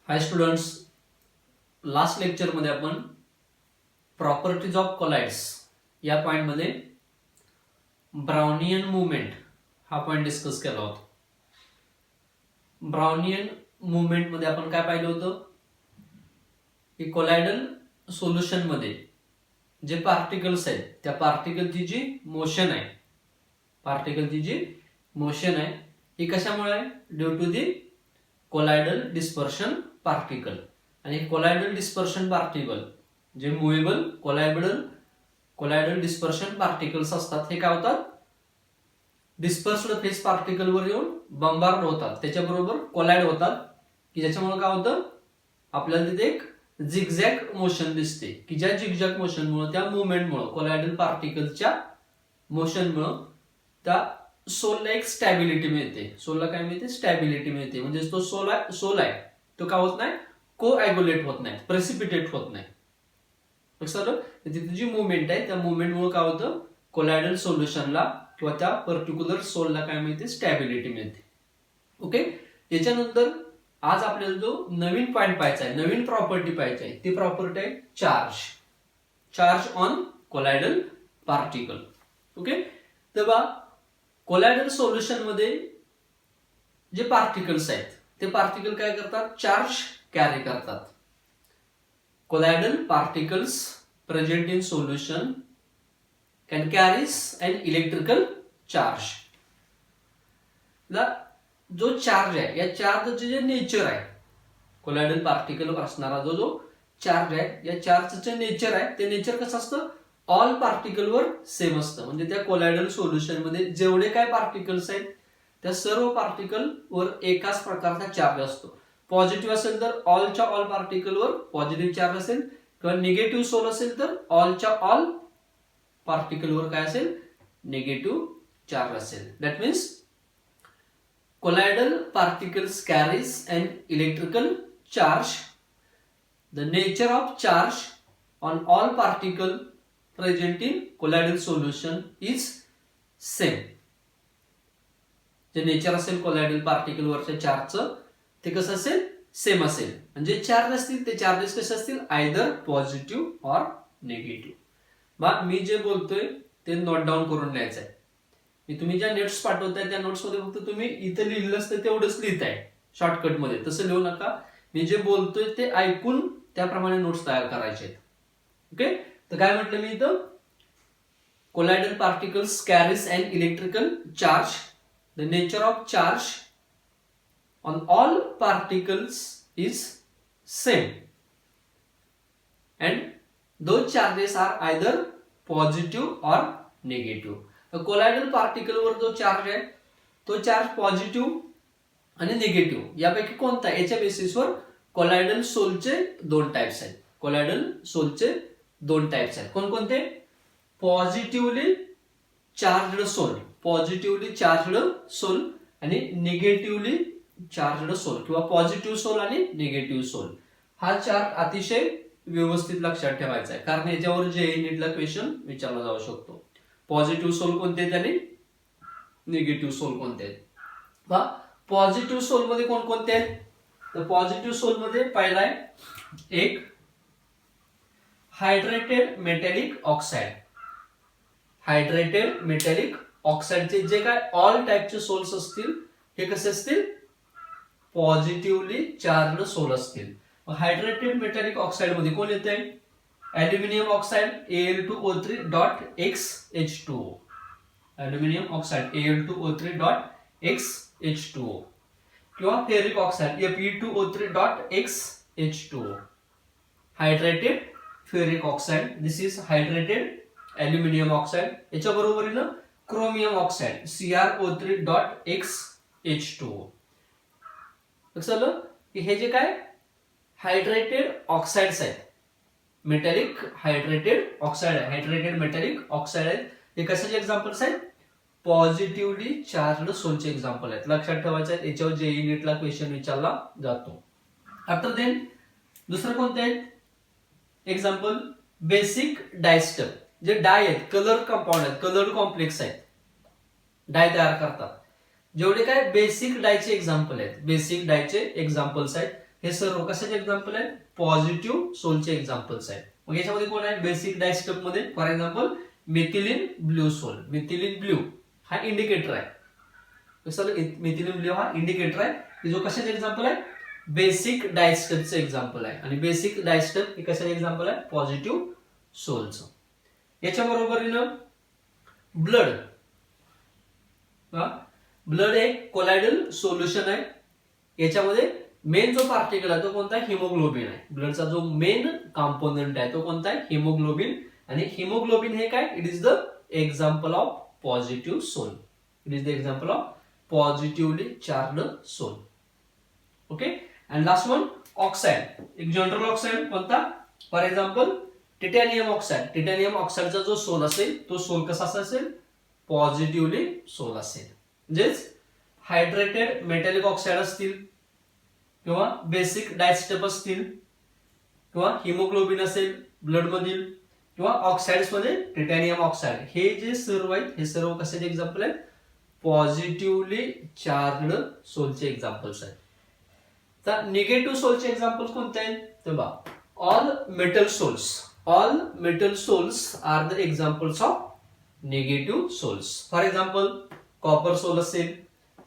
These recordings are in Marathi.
हाय स्टुडंट्स, लास्ट लेक्चरमध्ये आपण प्रॉपर्टीज ऑफ कोलाइड्स या पॉइंटमध्ये ब्राउनियन मुवमेंट हा पॉइंट डिस्कस केला होता. ब्राउनियन मुवमेंट मध्ये आपण काय पाहिलं होतं की कोलायडल सोल्युशन मध्ये जे पार्टिकल्स आहेत त्या पार्टिकलची जी मोशन आहे ही कशामुळे आहे? Due to the colloidal dispersion particle. आणि कोलायडल डिस्पर्शन पार्टिकल जे मुव्हेबल कोलायडल डिस्पर्शन पार्टिकल्स असतात हे काय होतात? डिस्पर्स्ड फेस पार्टिकल वर येऊन बंबार्ड होतात, त्याच्याबरोबर कोलाइड होतात की ज्याच्यामुळे काय होतं आपल्याला तिथे एक झिगझॅग मोशन दिसते की ज्या झिगझॅग मोशनमुळे त्या मुवमेंटमुळे कोलायडल पार्टिकलच्या मोशनमुळे त्या सोलला एक स्टॅबिलिटी मिळते. सोलला काय मिळते? स्टॅबिलिटी मिळते. म्हणजे तो सोल आहे तो काय होत नाही? कोॲग्युलेट होत नाही, प्रेसिपिटेट होत नाही. तिथे जी मुवमेंट आहे त्या मुवमेंटमुळे काय होतं कोलायडल सोल्युशनला किंवा त्या पर्टिक्युलर सोलला काय मिळते? स्टॅबिलिटी मिळते. ओके, याच्यानंतर आज आपल्याला जो नवीन पॉइंट पाहायचा आहे, नवीन प्रॉपर्टी पाहायची आहे, ती प्रॉपर्टी आहे चार्ज ऑन कोलायडल पार्टिकल. ओके, तेव्हा कोलायडल सोल्युशन मध्ये जे पार्टिकल्स आहेत ते पार्टिकल काय करतात? चार्ज कॅरी करतात. Colloidal particles present in solution can carries an electrical charge. जो चार्ज आहे या चार्जचे जे नेचर आहे, कोलायडल पार्टिकलवर असणारा जो चार्ज आहे या चार्जचं नेचर आहे ते नेचर कसं असतं? ऑल पार्टिकलवर सेम असतं. म्हणजे त्या कोलायडल सोल्युशन मध्ये जेवढे काय पार्टिकल्स आहेत त्या सर्व पार्टिकल वर एकाच प्रकारचा चार्ज असतो. पॉझिटिव्ह असेल तर ऑलच्या ऑल पार्टिकलवर पॉझिटिव्ह चार्ज असेल किंवा निगेटिव्ह सोल असेल तर ऑलच्या ऑल पार्टिकलवर काय असेल? निगेटिव्ह चार्ज असेल. That means colloidal particles carries an electrical charge. The nature of charge on all particle present in colloidal solution is same. जे नेचर असेल कोलायडल पार्टिकल वरच्या चार्जचं ते कसं असेल? सेम असेल. म्हणजे चार्ज असतील ते चार्जेस कसे असतील? Either positive or negative. मग मी जे बोलतोय ते नोट डाऊन करून लिहायचं आहे. मी तुम्ही ज्या नोट्स पाठवताय त्या नोट्स मध्ये फक्त तुम्ही इथं लिहिलं असतं तेवढंच लिहिताय शॉर्टकट मध्ये, तसं लिहू नका. मी जे बोलतोय ते ऐकून त्याप्रमाणे नोट्स तयार करायचे आहेत. ओके, तर काय म्हटलं मी इथं? Colloidal particles carries an electrical charge. The nature of charge on all particles is same and those charges are either positive or negative. Colloidal particle वर जो चार्ज आहे तो चार्ज पॉझिटिव्ह आणि निगेटिव्ह यापैकी कोणता? याच्या बेसिसवर कोलायडल सोलचे दोन टाइप्स आहेत. कोलायडल सोलचे दोन टाइप्स आहेत. कोणकोणते? पॉझिटिव्हली चार्जड सोल आणि निगेटिव्हली चार्जड सोल किंवा पॉझिटिव्ह सोल आणि निगेटिव्ह सोल. हा चार्ट अतिशय व्यवस्थित लक्षात ठेवायचा आहे कारण याच्यावर जे नीटला क्वेश्चन विचारला जाऊ शकतो. पॉझिटिव्ह सोल कोणते आहेत आणि निगेटिव्ह सोल कोणते आहेत? पॉझिटिव्ह सोल मध्ये कोणकोणते आहेत? तर पॉझिटिव्ह सोल मध्ये पहिला आहे एक hydrated metallic oxide. Hydrated metallic ऑक्साइडचे जे काय ऑल टाइपचे सोल्स असतील हे कसे असतील? पॉझिटिव्हली चार्जड सोल असतील. हायड्रेटेड मेटॅलिक ऑक्साइड मध्ये कोण येते? Aluminium oxide Al2O3.XH2O. Aluminium oxide Al2O3.XH2O किंवा ferric oxide Fe2O3.XH2O. Hydrated ferric oxide, this is hydrated aluminium oxide. याच्या बरोबरीनं क्रोमियम ऑक्साइड CrO3.XH2O. लक्षात की हे जे काय हायड्रेटेड ऑक्साइड्स आहेत, मेटॅलिक हायड्रेटेड ऑक्साइड आहे, हायड्रेटेड मेटॅलिक ऑक्साइड आहेत, हे कशाचे एक्झाम्पल्स आहेत? पॉझिटिव्हली चार्जड सोलचे एक्झाम्पल आहेत. लक्षात ठेवायचे आहेत. याच्यावर जेई नीटला क्वेश्चन विचारला जातो. आफ्टर देन दुसरं कोणते आहेत एक्झाम्पल? Basic disaster. जे डाय आहेत, कलर कंपाऊंड आहेत, कलर कॉम्प्लेक्स आहेत, डाय तयार करतात. जेवढे काय बेसिक डायचे एक्झाम्पल आहेत, बेसिक डायचे एक्झाम्पल्स आहेत हे सर्व कशाचे एक्झाम्पल आहे, पॉझिटिव्ह सोलचे एक्झाम्पल्स आहेत. मग याच्यामध्ये कोण आहे, बेसिक डायस्टफ मध्ये for example methylene blue sol. Methylene blue हा इंडिकेटर आहे. कसं, मिथिलीन ब्ल्यू हा इंडिकेटर आहे की जो कशाचे एक्झाम्पल आहे, बेसिक डायस्टफचे एक्झाम्पल आहे. आणि बेसिक डायस्टफ हे कशाचे एक्झाम्पल आहे, पॉझिटिव्ह सोलचं. याच्या बरोबरीनं ब्लड. ब्लड एक कोलायडल सोल्युशन आहे. याच्यामध्ये मेन जो पार्टिकल आहे तो कोणता आहे, हिमोग्लोबिन आहे. ब्लडचा जो मेन कॉम्पोनंट आहे तो कोणता आहे, हिमोग्लोबिन. आणि हिमोग्लोबिन हे काय, it is the example of positive sol. It is the example of positively charge sol. Okay. And last one oxide. एक जनरल ऑक्साइड कोणता, for example titanium oxide. Titanium ऑक्साइडचा जो सोल असेल तो सोल कसा असेल, पॉझिटिव्हली सोल असेल. म्हणजेच हायड्रेटेड मेटॅलिक ऑक्साइड असतील किंवा बेसिक डायस्टफ असतील किंवा हिमोग्लोबिन असेल ब्लड मधील किंवा ऑक्साइड्स मध्ये टिटॅनियम ऑक्साइड, हे जे सर्व आहेत हे सर्व कशाचे एक्झाम्पल आहेत, पॉझिटिव्हली चार्जड सोलचे एक्झाम्पल्स आहेत. तर निगेटिव्ह सोलचे एक्झाम्पल्स कोणते आहेत, तर बघा, all metal sols. All metal sols are the examples of negative sols. For example copper sol असेल,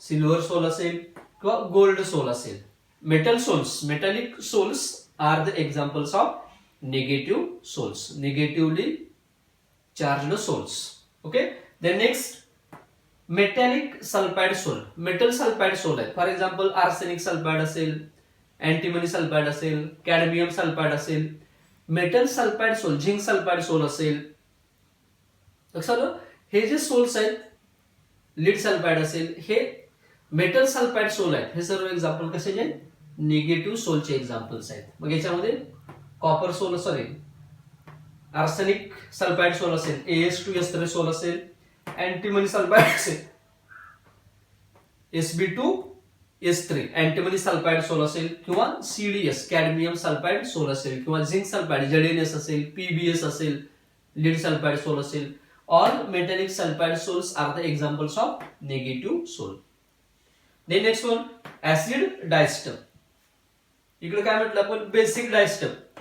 सिल्वर सोल असेल किंवा गोल्ड सोल असेल. Metal sols, metallic sols are the examples of negative sols, negatively charged sols. Okay. Then next metallic sulphide sol. Metal sulphide sol आहे. फॉर एक्झाम्पल आर्सेनिक सल्फाइड असेल, अँटीमनी सल्फाइड असेल, कॅडमियम सल्फाइड असेल. Metal sulphide sol, zinc sulphide sol असेल. लक्षात, हे जे सोल्स आहेत, लीड सल्फाइड असेल, हे मेटल सल्फाइड सोल आहेत. हे सर्व एक्झाम्पल कशाचे, निगेटिव्ह सोलचे एक्झाम्पल्स आहेत. मग याच्यामध्ये copper sol, sorry arsenic sulphide sol असेल, AS2S3 सोल असेल, अँटीमनी सल्फाइड असेल, Sb2S3 अँटीमनी सल्फाइड सोल असेल, किंवा CdS कॅडमियम सल्फाइड सोल असेल, किंवा झिंक सल्फाइड ZnS असेल, PbS असेल, लीड सल्फाइड सोल असेल. All metallic sulfide sols are the examples of negative soul. Then next one, acid diester. इकडे काय म्हटलं आपण, बेसिक डायस्टफ.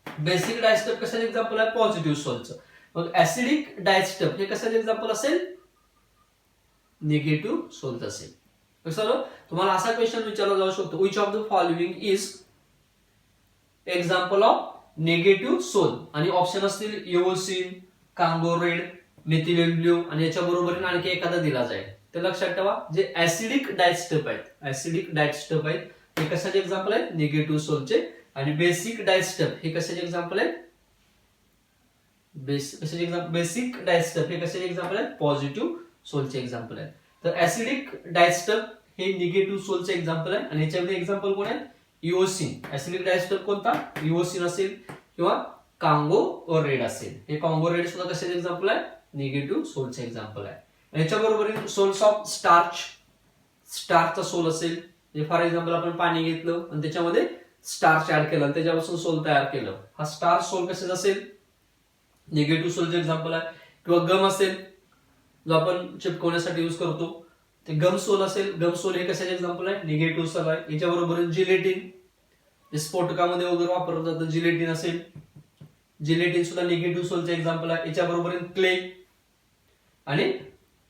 बेसिक डायस्टफ कशाचे एक्झाम्पल आहे, पॉझिटिव्ह सोलचं. मग ऍसिडिक डायस्टफ हे कशाचे एक्झाम्पल असेल, निगेटिव्ह सोलचं असेल. कसं, तुम्हाला असा क्वेश्चन विचारला जाऊ शकतो, which of the following is example of negative sol. आणि ऑप्शन असतील eosin, Congo red, methylene blue, आणि याच्या बरोबरीने आणखी एखादा दिला जाईल. तर लक्षात ठेवा, जे ऍसिडिक डायस्टफ आहेत, ऍसिडिक डायस्टफ आहेत हे कशाचे एक्झाम्पल आहेत, निगेटिव्ह सोलचे. आणि बेसिक डायस्टफ हे कशाचे एक्झाम्पल आहेत, बेसिक डायस्टफ हे कशाचे एक्झाम्पल आहेत, पॉझिटिव्ह सोलचे एक्झाम्पल आहेत. तर ऍसिडिक डायस्टफ हे निगेटिव्ह सोलचे एक्झाम्पल आहे. आणि याच्यामध्ये एक्झाम्पल कोण आहे, इओसिन. ऍसिडिक डायस्टफ कोणता, इओसिन असेल किंवा कांगो रेड असेल. हे कांगो रेड सुद्धा कशाचे एक्झाम्पल आहे, निगेटिव्ह सोलचे एक्झाम्पल आहे. याच्याबरोबर सोल्स ऑफ स्टार्च. स्टार्चचा सोल असेल, फॉर एक्झाम्पल आपण पाणी घेतलं आणि त्याच्यामध्ये स्टार्च ऍड केलं आणि त्याच्यापासून सोल तयार केलं, हा स्टार्च सोल कशाचा असेल, निगेटिव्ह सोलचे एक्झाम्पल आहे. किंवा गम असेल, जो आपण चिपकवण्यासाठी युज करतो, ते गम सोल असेल. गम सोल हे कशाचे एक्झाम्पल आहे, निगेटिव्ह सोल आहे. याच्याबरोबर जिलेटिन, स्फोटकामध्ये वगैरे वापरलं जातं, जिलेटिन असेल. जिलेटिन सुद्धा निगेटिव्ह सोलचे एक्झाम्पल आहे. याच्याबरोबर क्ले आणि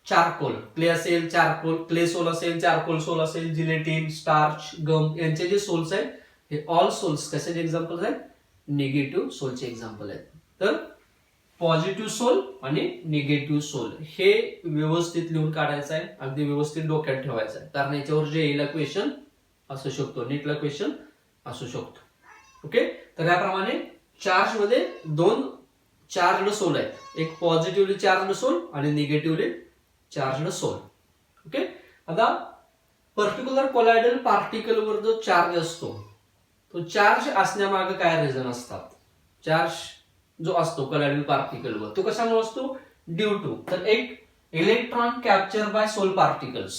चारकोल. क्ले असेल, चारकोल, क्ले सोल असेल, चारकोल सोल असेल, जिलेटिन, स्टार्च, गम यांचे जे सोल्स आहेत हे ऑल सोल्स कशाचे एक्झाम्पल आहेत, निगेटिव्ह सोलचे एक्झाम्पल आहेत. तर पॉझिटिव्ह सोल आणि निगेटिव्ह सोल हे व्यवस्थित लिहून काढायचं आहे, अगदी व्यवस्थित डोक्यात ठेवायचं आहे. कारण याच्यावर जे येईल क्वेश्चन असू शकतो, नीटला क्वेश्चन असू शकतो. ओके. तर याप्रमाणे चार्ज मध्ये दोन चार्जड सोल आहेत, एक पॉझिटिव्हली चार्जड सोल आणि निगेटिव्हली चार्जड सोल. ओके. आता पर्टिक्युलर कोलायडल पार्टिकल वर जो चार्ज असतो तो चार्ज असण्यामागे काय रिझन असतात, चार्ज जो असतो कोलायडल पार्टिकल वर तो कशामुळे असतो, ड्यू टू. तर एक electron capture by sol particles.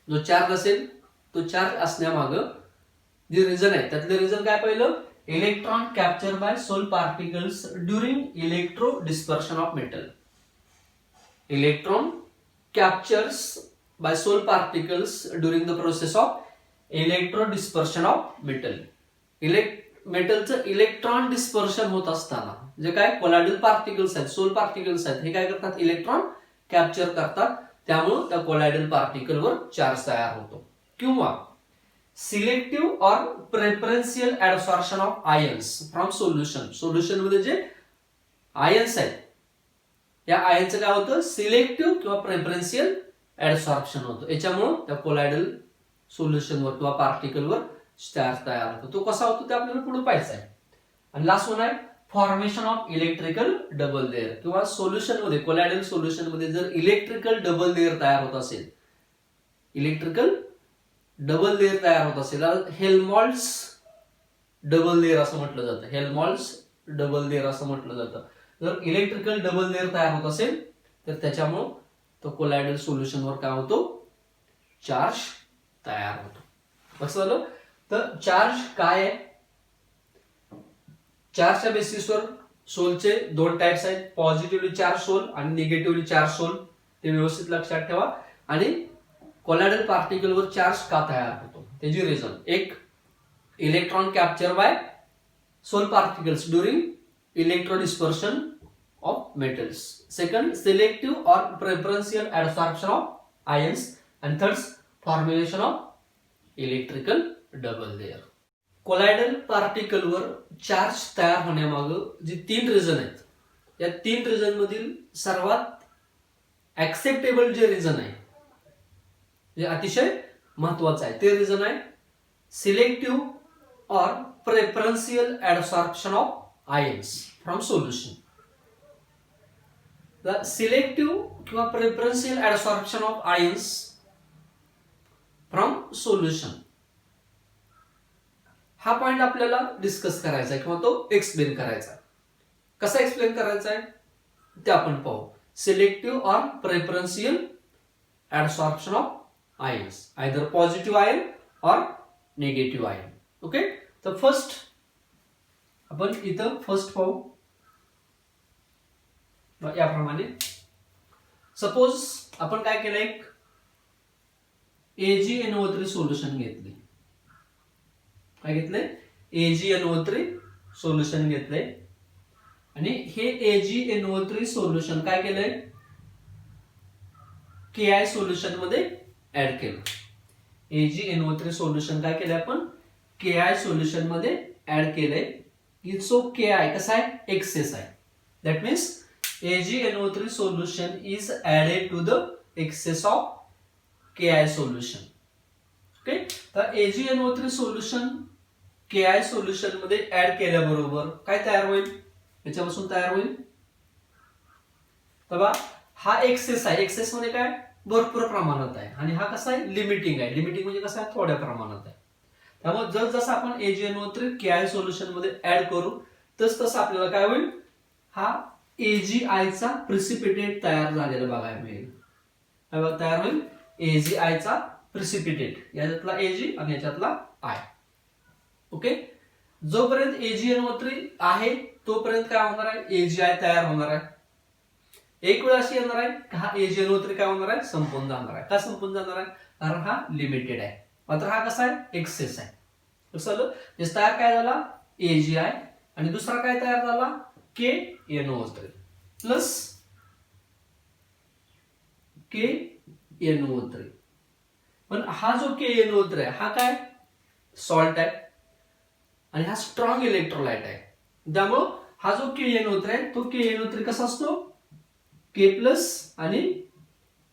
जो चार्ज असेल तो चार्ज असण्यामागे जे रिझन आहे त्यातलं रिझन काय, पहिलं electron capture by sol particles during electro dispersion of metal. Electron captures by soul particles during the process of electro dispersion of metal. मेटलचं इलेक्ट्रॉन डिस्पर्शन होत असताना जे काय कोलायडल पार्टिकल्स आहेत, सोल पार्टिकल्स आहेत, हे काय करतात, इलेक्ट्रॉन कॅप्चर करतात. त्यामुळे त्या कोलायडल पार्टिकलवर चार्ज तयार होतो. किंवा selective or preferential absorption of ions from solution. Solution मध्ये जे आयन्स आहेत या आयनचं काय होतं, सिलेक्टिव्ह किंवा प्रेफरन्शियल ऍब्सॉर्प्शन होतं. याच्यामुळे त्या कोलायडल सोल्युशनवर किंवा पार्टिकलवर चार्ज तयार होतो. तो कसा होतो ते आपल्याला पुढे पाहायचं आहे. आणि लास्ट वन आहे formation of electrical double layer. किंवा सोल्युशन मध्ये, कोलायडल सोल्युशन मध्ये जर इलेक्ट्रिकल डबल लेअर तयार होत असेल, इलेक्ट्रिकल डबल लेअर तयार होत असेल, हेल्महोल्ट्ज डबल लेअर असं म्हटलं जातं. हेल्महोल्ट्ज डबल लेअर असं म्हटलं जातं. जर इलेक्ट्रिकल डबल लेअर तयार होत असेल तर त्याच्यामुळे तो कोलायडल सोल्युशनवर काय होतो, चार्ज तयार होतो. कसं झालं, तर चार्ज काय आहे, चार्जच्या बेसिसवर सोलचे दोन टाइप्स आहेत, पॉझिटिव्हली चार्ज सोल आणि निगेटिव्हली चार्ज सोल. ते व्यवस्थित लक्षात ठेवा. आणि कोलायडल पार्टिकलवर चार्ज का तयार होतो त्याची रिझन, एक electron capture by sol particles during electro dispersion of metals. Second, selective or preferential absorption of ions. आणि third, formulation of electrical double layer. Colloidal पार्टिकलवर चार्ज तयार होण्यामागं जी 3 रिझन आहेत, या 3 रिझन मधील सर्वात ऍक्सेप्टेबल जे रिझन आहे, जे अतिशय महत्वाचं आहे, ते रिझन आहे selective or preferential absorption of ions from solution. The selective किंवा preferential absorption of ions from solution, हा पॉइंट आपल्याला डिस्कस करायचा आहे किंवा तो एक्सप्लेन करायचा. कसा एक्सप्लेन करायचा आहे ते आपण पाहू. Selective or preferential absorption of ions, either positive ion or negative ion. Okay, तर फर्स्ट आपण इथं फर्स्ट पाहू याप्रमाणे. सपोज आपण काय केलं, एक AgNO3 सोल्युशन घेतले. काय घेतलंय, AgNO3 सोल्युशन घेतलंय. आणि हे AgNO3 सोल्युशन काय केलंय, Ki सोल्युशन मध्ये ऍड केलं. AgNO3 सोल्युशन काय केलंय आपण, Ki सोल्युशन मध्ये ऍड केलंय. जो Ki कसा आहे, एक्सेस आहे. That means AgNO3 solution is added to the excess of Ki solution. Okay, तर AgNO3 सोल्युशन Ki सोल्युशन मध्ये ऍड केल्याबरोबर काय तयार होईल, याच्यापासून तयार होईल, तेव्हा हा एक्सेस आहे. एक्सेस मध्ये काय भरपूर प्रमाणात आहे आणि हा कसा आहे, लिमिटिंग आहे. लिमिटिंग म्हणजे कसं आहे, थोड्या प्रमाणात आहे. त्यामुळे जसं आपण AgNO3 Ki सोल्युशन मध्ये ऍड करू तसं आपल्याला काय होईल, हा AgI चा प्रिसिपिटेट तयार झालेला बघायला मिळेल. तयार होईल AgI चा प्रिसिपिटेट, याच्यातला Ag आणि याच्यातला I. ओके, जोपर्यंत AgNO3 आहे तोपर्यंत काय होणार आहे, AgI तयार होणार आहे. एक वेळ अशी येणार आहे की हा AgNO3 काय होणार आहे, संपून जाणार आहे. का संपून जाणार आहे, कारण हा लिमिटेड आहे. मात्र हा कसा आहे, एक्सेस आहे. कसं तयार काय झाला, AgI, आणि दुसरा काय तयार झाला, KNO3 प्लस KNO3. पण हा जो KNO3 आहे हा काय, सॉल्ट आहे आणि हा स्ट्रॉंग इलेक्ट्रोलाइट आहे. त्यामुळे हा जो KNO3 आहे तो KNO3 कसा असतो, K प्लस आणि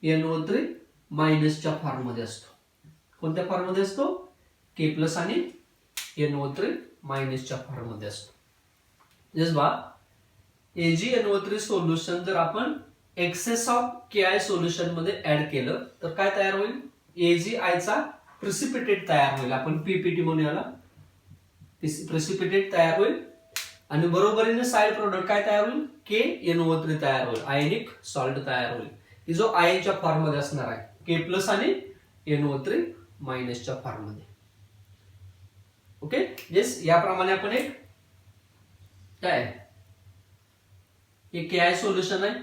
NO3 मायनसच्या फॉर्म मध्ये असतो. कोणत्या फॉर्म मध्ये असतो, K प्लस आणि NO3 मायनसच्या फॉर्म मध्ये असतो. जसं AgNO3 सोल्युशन जर आपण एक्सेस ऑफ Ki सोल्युशन मध्ये ऍड केलं तर काय तयार होईल, AgI चा प्रिसिपिटेट तयार होईल. आपण PPT म्हणून याला, प्रिसिपिटेट तयार होईल. आणि बरोबरीने साइड प्रोडक्ट काय तयार होईल, KNO3 तयार होईल, आयनिक सॉल्ट तयार होईल, की जो आयनच्या फॉर्म मध्ये असणार आहे, K प्लस आणि NO3 मायनसच्या फॉर्म मध्ये. ओके, येस, याप्रमाणे आपण एक काय हे Ki सोल्युशन आहे,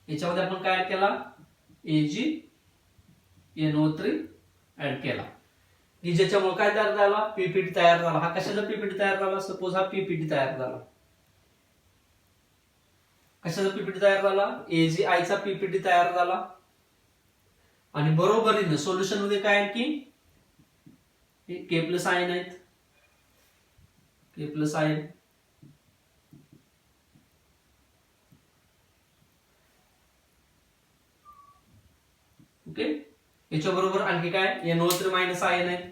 याच्यामध्ये आपण काय केला, AgNO3 ऍड केला की ज्याच्यामुळे काय तयार झाला, पीपीटी तयार झाला. हा कशाचा पीपीटी तयार झाला, सपोज हा पीपीटी तयार झाला. कशाचा पीपीटी तयार झाला, AGI चा पीपीटी तयार झाला. आणि बरोबरीने सोल्युशन मध्ये काय आणखी के प्लस आयन आहेत, के प्लस आयन. ओके, याच्या बरोबर आणखी काय NO3 मायनस आयन आहेत,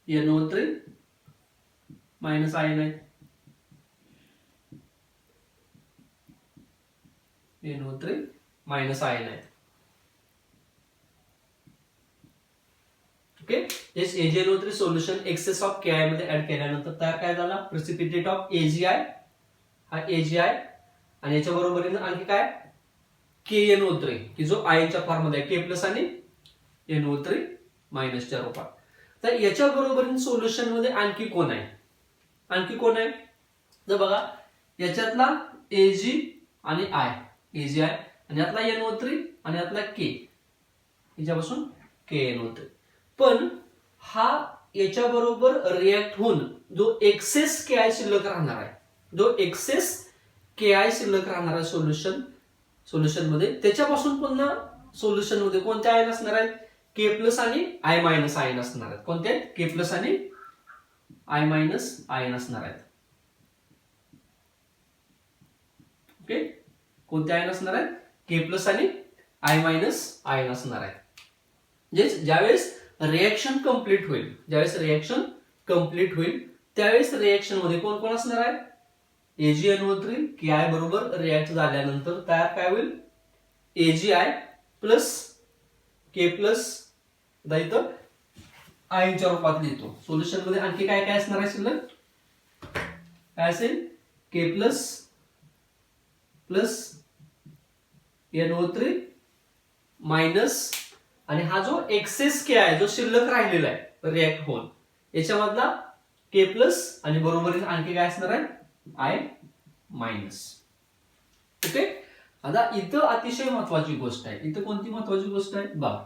NO3 मायनस आयन आहेत, NO3 मायनस आयन आहेत. Okay, AgNO3 solution excess of Ki मध्ये ऍड केल्यानंतर तयार काय झाला, प्रेसिपिटेट ऑफ AgI. हा AgI आणि याच्या बरोबरीने आणखी काय KNO3 की जो आयनच्या फॉर्म मध्ये K प्लस आणि NO3 मायनसच्या रूपात. तर याच्या बरोबरीने सोल्युशन मध्ये आणखी कोण आहे, आणखी कोण आहे तर बघा याच्यातला Ag आणि I, AgI आणि यातला NO3 आणि यातला K, याच्यापासून KNO3. पण हा याच्या बरोबर रिएक्ट होऊन जो एक्सेस Ki शिल्लक राहणार आहे, जो एक्सेस Ki शिल्लक राहणार आहे सोल्युशन मध्ये, त्याच्यापासून पुन्हा सोल्युशन मध्ये कोणते आयन असणार आहेत, K प्लस आणि I मायनस आयन असणार आहेत. कोणते, K प्लस आणि I मायनस आयन असणार आहेत. ओके, कोणते आयन असणार आहेत, K प्लस आणि I मायनस आयन असणार आहेत. ज्यावेळेस रिएक्शन कंप्लीट होईल, ज्यावेळेस रिएक्शन कंप्लीट होईल त्यावेळेस रिएक्शन मध्ये कोण कोण असणार आहे, AgNO3 Ki बरोबर रिएक्ट झाल्यानंतर तयार काय होईल, AgI प्लस K प्लस इथं आयनच्या रूपात लिहितो. सोल्युशन मध्ये आणखी काय काय असणार आहे शिल्लक, काय असेल, K plus plus NO3 minus आणि हा जो एक्सेस Ki आहे जो शिल्लक राहिलेला आहे रिएक्ट होऊन याच्यामधला K प्लस आणि बरोबरीने आणखी काय असणार आहे I मायनस. ओके, आता इथं अतिशय महत्वाची गोष्ट आहे, इथं कोणती महत्वाची गोष्ट आहे बघा,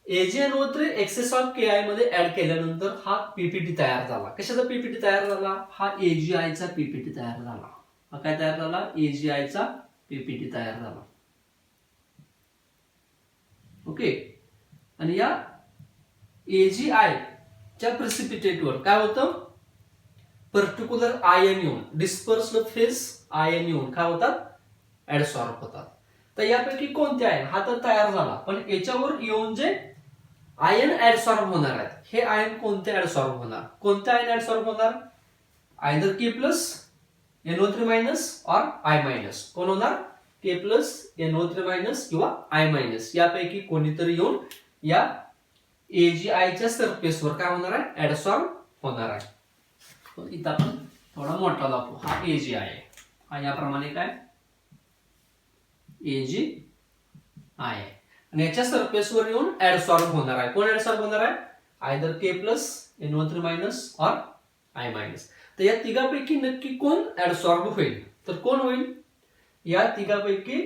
AgNO3 एक्सेस ऑफ Ki मध्ये ऍड केल्यानंतर हा पीपीटी तयार झाला. कशाचा पीपीटी तयार झाला, हा AgI चा पीपीटी तयार झाला. हा काय तयार झाला, AgI चा पीपीटी तयार झाला. ओके, आणि या AgI च्या प्रेसिपिटेटवर काय होतं, पर्टिक्युलर आयन येऊन, डिस्पर्स्ड फेज आयन येऊन काय होतात, ऍडसॉर्ब होतात. तर यापैकी कोणते आयन, हा तर तयार झाला, पण याच्यावर येऊन जे आयन ऍडसॉर्ब होणार आहेत हे आयन कोणते ऍडसॉर्ब होणार, कोणते आयन ऍडसॉर्ब होणार, either K plus NO3 minus और I मायनस. कोण होणार, K प्लस NO3 मायनस किंवा I मायनस यापैकी कोणीतरी येऊन या AgI च्या सरफेसवर काय होणार आहे, ऍडसॉर्ब होणार आहे. इथं आपण थोडा मोठा दाखवू, हा AgI आहे, हा याप्रमाणे काय AgI आहे आणि याच्या सरफेसवर येऊन ऍडसॉर्ब होणार आहे. कोण ऍडसॉर्ब होणार आहे, either K plus NO3 minus और I मायनस. तर या तिघापैकी नक्की कोण ऍडसॉर्ब होईल, तर कोण होईल, या तिघापैकी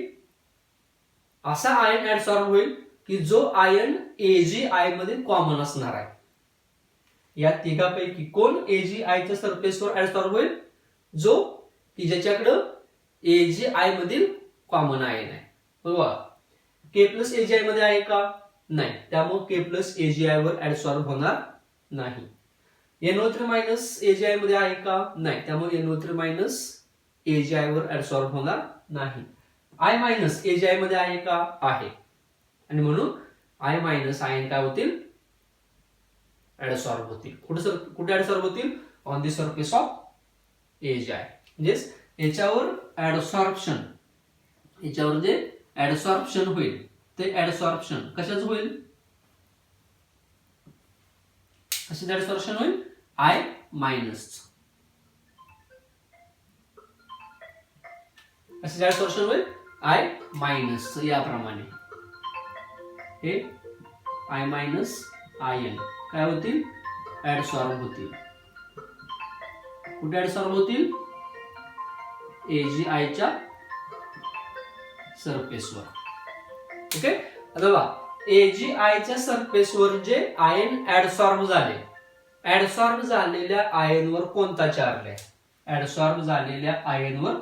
असा आयन ऍडसॉर्ब होईल की जो आयन AgI मध्ये कॉमन असणार आहे. या तिघापैकी कोण AgI च्या सरफेसवर ऍडसॉर्ब होईल, जो की ज्याच्याकडे AgI मधील कॉमन आयन आहे. बघा K प्लस AgI मध्ये आहे का, नाही, त्यामुळे K प्लस AgI वर ऍडसॉर्ब होणार नाही. NO3 मायनस AgI मध्ये आहे का, नाही, त्यामुळे NO3 मायनस AgI वर ऍडसॉर्ब होणार नाही. I मायनस AgI मध्ये आहे का, आहे, आणि म्हणून I मायनस आयन काय होतील, ऍडसॉर्ब होतील. कुठे ऍडसॉर्ब होतील, on the surface of AgI. म्हणजेच याच्यावर ऍडसॉर्प्शन, याच्यावर जे ऍडसॉर्प्शन होईल ते ऍडसॉर्प्शन कशाच होईल, कशाचं ऍडसॉर्प्शन होईल, I मायनस. कशाचं ऍडसॉर्प्शन होईल, I मायनस. याप्रमाणे हे I मायनस आयन काय होतील, ऍडसॉर्ब होतील. कुठे ऍडसॉर्ब होतील, AgI च्या सरफेसवर. ओके, आता बघा AgI च्या सरफेसवर जे आयन ऍडसॉर्ब झाले, ऍडसॉर्ब झालेल्या आयनवर कोणता चार्ज आहे? ऍडसॉर्ब झालेल्या आयनवर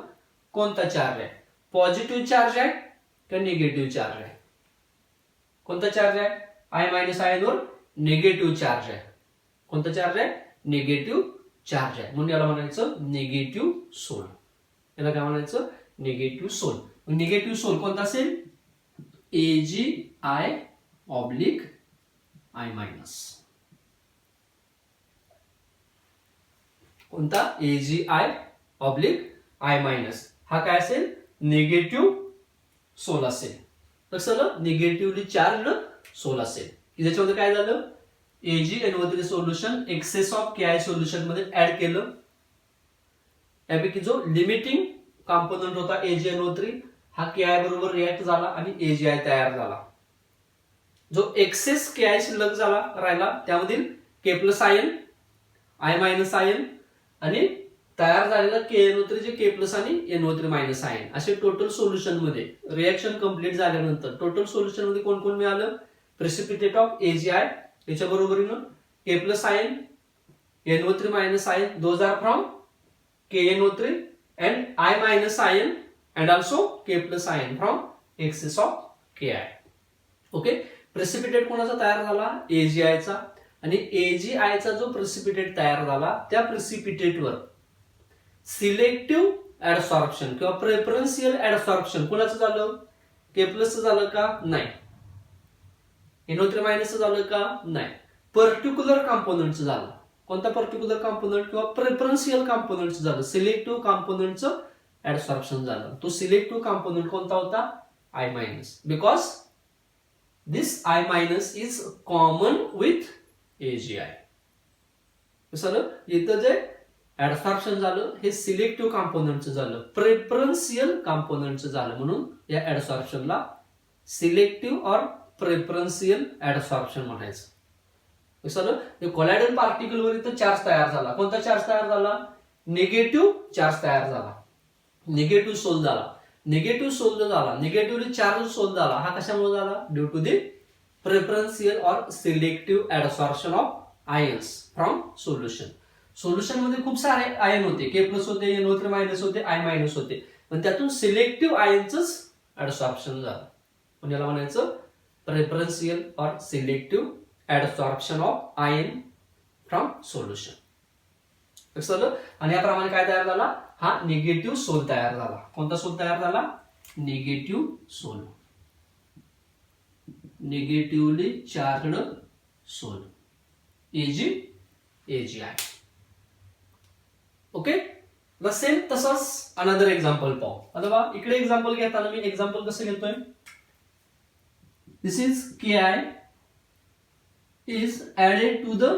कोणता चार्ज आहे? पॉझिटिव्ह चार्ज आहे का निगेटिव्ह चार्ज आहे? कोणता चार्ज आहे? आय मायनस आयनवर निगेटिव्ह चार्ज आहे. कोणता चार्ज आहे? निगेटिव्ह चार्ज आहे. म्हणून याला म्हणायचं निगेटिव्ह सोल. याला काय म्हणायचं? Negative soul. निगेटिव्ह सोल कोणता असेल? AgI oblique I minus. कोणता? AgI oblique I minus. हा काय असेल? निगेटिव्ह सोल असेल. कसं? निगेटिव्हली चार्ज सोल असेल. ज्याच्यामध्ये काय झालं? AgNO3 solution excess of KI solution मध्ये ऍड केलं. यापैकी जो लिमिटिंग कॉम्पोनंट होता AgNO3 हा KI बरोबर रिएक्ट झाला आणि AgI तयार झाला. जो एक्सेस KI शिल्लक झाला राहिला त्यामधील K plus ion, I minus ion आणि तयार झालेला KNO3 जे K प्लस आणि NO3 मायनस आयन असे टोटल सोल्युशन मध्ये रिएक्शन कंप्लीट झाल्यानंतर टोटल सोल्युशन मध्ये कोण कोण मिळालं? प्रेसिपिटेट ऑफ AgI याच्या बरोबरीनं K plus ion, NO3 minus ion, those are from KNO3 and I minus ion and also K plus ion from excess of KI. Okay. Precipitate कोणाचा तयार झाला? AgI चा. आणि AgI चा जो प्रेसिपिटेट तयार झाला त्या प्रेसिपिटेटवर सिलेक्टिव्ह ऍडसॉर्प्शन किंवा प्रेफरन्शियल ऍडसॉर्प्शन कोणाचं झालं? K प्लस झालं का? नाही. NO3 मायनस झालं का? नाही. पर्टिक्युलर कॉम्पोनंटचं झालं. कोणता पर्टिक्युलर कॉम्पोनंट किंवा प्रेफरन्शियल कॉम्पोनंटचं झालं? सिलेक्टिव्ह कॉम्पोनंटचं ऍडसॉर्प्शन झालं. तो सिलेक्टिव्ह कॉम्पोनंट कोणता होता? I minus. Because this I minus is common with AgI. कसं? इथं जे ऍडसॉर्प्शन झालं हे सिलेक्टिव्ह कॉम्पोनंटचं झालं, प्रेफरन्शियल कॉम्पोनंटचं झालं. म्हणून या ऍडसॉर्प्शनला सिलेक्टिव्ह और प्रेफरन्शियल ऍडसॉर्प्शन म्हणायचं. कसं? कोलायडल पार्टिकल वर इथं चार्ज तयार झाला. कोणता चार्ज तयार झाला? निगेटिव्ह चार्ज तयार झाला. निगेटिव्ह सोल झाला. निगेटिव्ह सोल जो झाला, निगेटिव्हली चार्ज सोल झाला, हा कशामुळे झाला? ड्यू टू दी प्रेफरन्शियल और selective adsorption of ions from solution. Solution मध्ये खूप सारे आयन होते. K प्लस होते, NO3 मायनस होते, I मायनस होते. पण त्यातून सिलेक्टिव्ह आयनचंच ऍडसॉर्प्शन झालं. पण याला म्हणायचं प्रेफरन्शियल और selective adsorption of ion from solution. कसं? आणि याप्रमाणे काय तयार झाला? हा निगेटिव्ह सोल तयार झाला. कोणता सोल तयार झाला? Negative sol. Negatively charged sol. AgI. Okay. Same तसंच अनदर एक्झाम्पल पाहू. आता इकडे एक्झाम्पल घेताना मी एक्झाम्पल कसं घेतोय? This is KI is added to the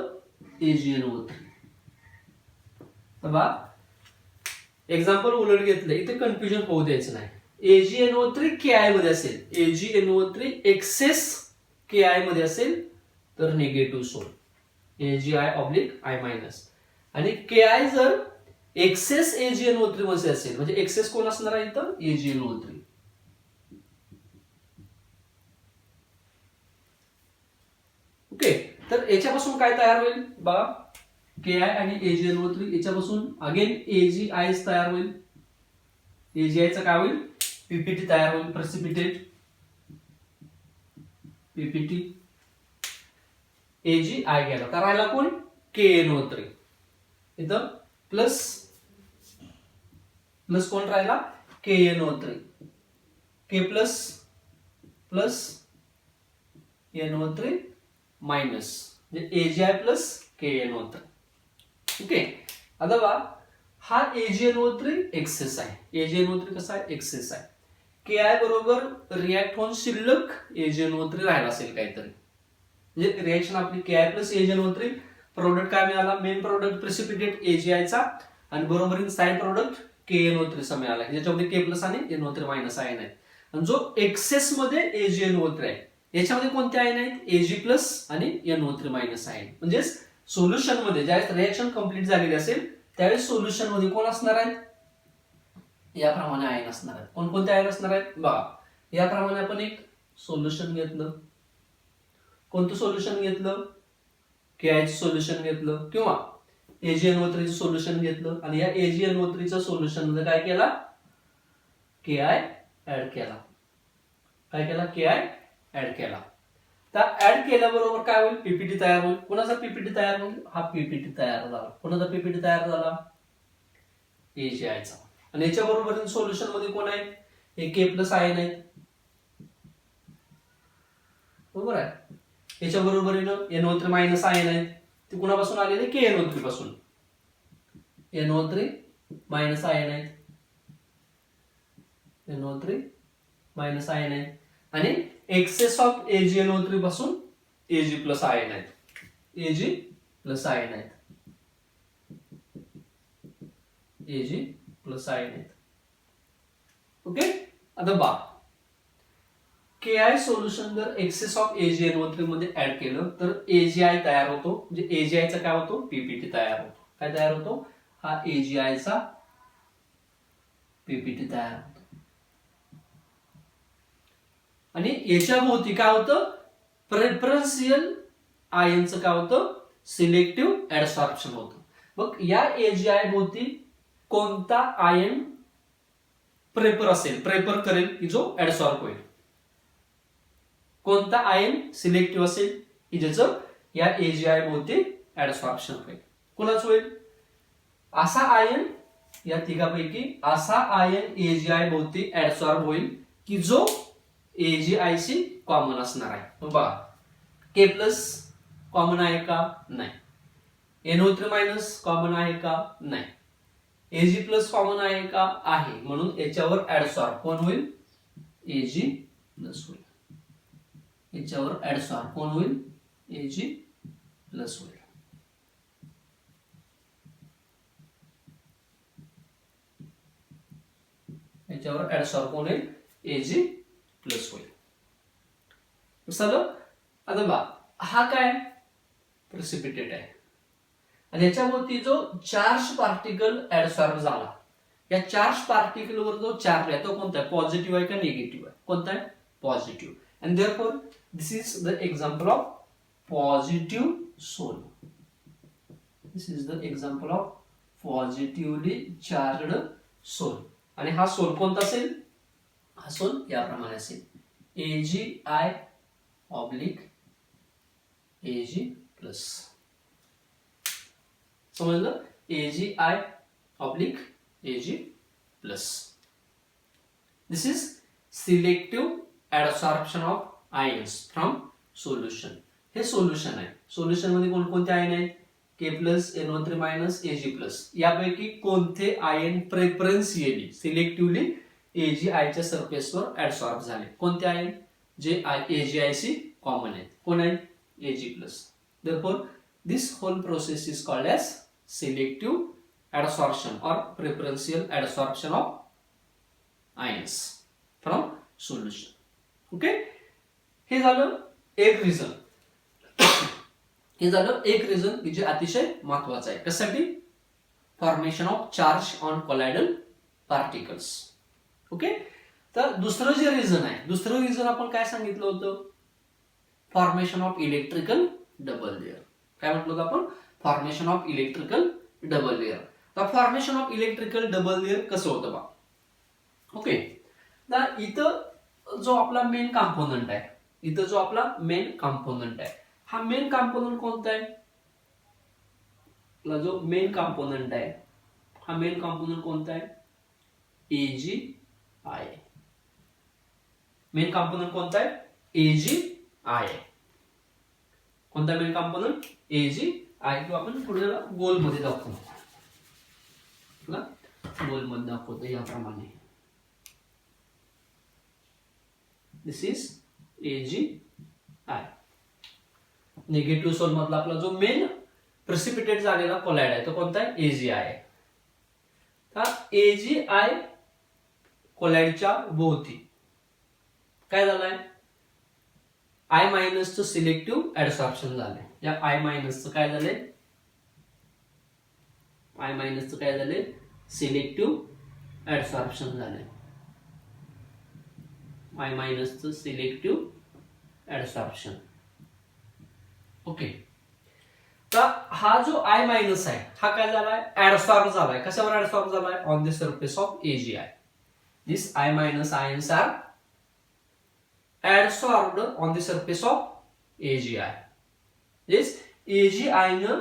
AgNO3. Example उलट घेतलं, इथे कन्फ्युजन होऊ द्यायचं नाही. AgNO3 KI मध्ये असेल, AgNO3 एक्सेस KI मध्ये असेल तर negative sol AgI oblique I minus. आणि KI जर एक्सेस AgNO3 मध्ये असेल म्हणजे एक्सेस कोण असणार आहे इथं? AgNO3. ओके. तर याच्यापासून काय तयार होईल बघा? KI आणि AgNO3 याच्यापासून अगेन AgI तयार होईल. AgI चा काय होईल? PPT तयार होईल. Precipitate PPT. AgI गेला तर राहिला कोण? KNO3. इथं प्लस प्लस कोण राहिला? KNO3. K plus plus NO3 minus म्हणजे AgI प्लस KNO3. ओके. आता हा AgNO3 एक्सेस आहे. AgNO3 कसा आहे? एक्सेस आहे. KI बरोबर रिएक्ट होऊन शिल्लक AgNO3 राहिला असेल काहीतरी. म्हणजे रिएक्शन आपली KI प्लस AgNO3 प्रोडक्ट काय मिळाला? मेन प्रोडक्ट प्रेसिपिटेट AgI चा आणि बरोबरीन साइड प्रोडक्ट KNO3 चा मिळाला. ज्याच्यामध्ये K प्लस आणि NO3 मायनस आयन आहे. आणि जो एक्सेस मध्ये AgNO3 आहे याच्यामध्ये कोणते आयन आहेत? Ag प्लस आणि NO3 मायनस आयन. म्हणजे सोल्युशन मध्ये ज्यावेळेस रिएक्शन कंप्लीट झालेली असेल त्यावेळेस सोल्युशन मध्ये कोण असणार आहेत? याप्रमाणे आयन असणार आहेत. कोणकोणते आयन असणार आहेत बघा. याप्रमाणे आपण एक सोल्युशन घेतलं. कोणतं सोल्युशन घेतलं, KI चं सोल्युशन घेतलं किंवा AgNO3 चं सोल्युशन घेतलं आणि या AgNO3 च्या सोल्युशन मध्ये काय केला, KI ऍड केला. काय केला, KI ऍड केला. तर ऍड केल्याबरोबर काय होईल, पीपीटी तयार होईल. कोणाचा पीपीटी तयार होईल, हा पीपीटी तयार झाला. कोणाचा पीपीटी तयार झाला, AgI चा. आणि याच्या बरोबर सोल्युशन मध्ये कोण आहे, हे K+ आयन आहेत, बरोबर आहे. याच्या बरोबरीनं NO3 मायनस आयन आहेत, ते कुणापासून आलेले, KNO3 पासून. NO3 मायनस आयन आहेत, NO3 मायनस आयन आहेत आणि एक्सेस ऑफ AgNO3 पासून Ag+ आयन आहेत, Ag+ आयन आहेत, Ag+ आयन आहेत. ओके. आता बा KI सोल्युशन जर एक्सेस ऑफ AgNO3 मध्ये ऍड केलं तर AgI तयार होतो. म्हणजे AgI चा काय होतो, पीपीटी तयार होतो. काय तयार होतो, हा AgI चा पीपीटी तयार होतो. आणि याच्या भोवती काय होतं, प्रेफरन्शियल आयनचं काय होतं, सिलेक्टिव्ह ऍडसॉर्प्शन होतं. मग या AgI भोवती कोणता आयन प्रेफर करेल की जो ऍडसॉर्ब होईल, कोणता आयन सिलेक्टिव्ह असेल की ज्याचं या AgI भोवती ऍडसॉर्प्शन होईल. कोणाच होईल, असा आयन, या तिघापैकी असा आयन AgI भोवती ऍडसॉर्ब होईल की जो AgI शी कॉमन असणार आहे. बघा K+ कॉमन आहे का, नाही. NO3 मायनस कॉमन आहे का, नाही. Ag+ कॉमन आहे का, आहे. म्हणून याच्यावर ऍडसॉर्ब कोण होईल, Ag+ होईल. याच्यावर ऍडसॉर्ब कोण होईल, Ag+ होईल. याच्यावर ऍडसॉर्ब कोण होईल, Ag+ होईल. झालं. आता बा हा काय, प्रेसिपिटेट आहे आणि याच्यावरती जो चार्ज पार्टिकल ऍडसॉर्ब झाला, या चार्ज पार्टिकल वर जो चार्ज आहे तो कोणता आहे, पॉझिटिव्ह आहे का निगेटिव्ह आहे, कोणता आहे, positive. and therefore this is the example of positive soul. This is the example of positively charged soul. आणि हा सोल कोणता असेल, हा सोल याप्रमाणे असेल, AgI ऑब्लिक Ag+. समजलं, AgI oblique Ag+. This is selective adsorption of ions from solution. हे सोल्युशन आहे. सोल्युशन मध्ये कोणकोणते आयन आहेत, K+, NO3 मायनस, Ag+. यापैकी कोणते आयन प्रेफरन्शियली सिलेक्टिव्हली AgI च्या सरफेसवर ऍडसॉर्ब झाले, कोणते आयन, जे AgI शी कॉमन आहेत, कोण आहेत, Ag+. Therefore this whole process is called as selective adsorption or preferential adsorption of ions from solution. Okay. हे झालं एक रिझन, हे झालं एक रिझन की जे अतिशय महत्वाचं आहे. कशासाठी, formation of charge on colloidal particles. Okay. तर दुसरं जे रिझन आहे, दुसरं रिझन आपण काय सांगितलं होतं, formation of electrical double layer. काय म्हटलं होतं आपण, formation of electrical double layer. तर formation of electrical double layer कसं होतं बा. ओके. तर इथं जो आपला मेन कंपोनंट आहे, इथं जो आपला मेन कंपोनंट आहे, हा मेन कंपोनंट कोणता आहे, जो मेन कंपोनंट आहे, हा मेन कंपोनंट कोणता आहे, AgI. मेन कंपोनंट कोणता आहे, AgI. कोणता मेन कंपोनंट, AgI. किंवा आपण पुढे गोल मध्ये दाखवू, गोल मध्ये दाखवतो याप्रमाणे. दिस इज AgI. निगेटिव्ह सोल मधला आपला जो मेन प्रेसिपिटेट झालेला कोलाइड आहे तो कोणता आहे, AgI आहे. तर AgI कोलाइडच्या भोवती काय झालंय, I- चं सिलेक्टिव्ह ऍडसॉर्प्शन झालंय. या I- चं काय झालंय, I- चं काय झालंय, सिलेक्टिव्ह ऍडसॉर्प्शन झालंय. I- चं सिलेक्टिव्ह ऍडसॉर्प्शन. ओके, तर हा जो आय मायनस आहे हा काय झालाय, ऍडसॉर्ब झालाय. कशावर ऍडसॉर्ब झालाय, on the surface of AgI. This I minus ions are adsorbed on the surface of AgI. Yes, AgI न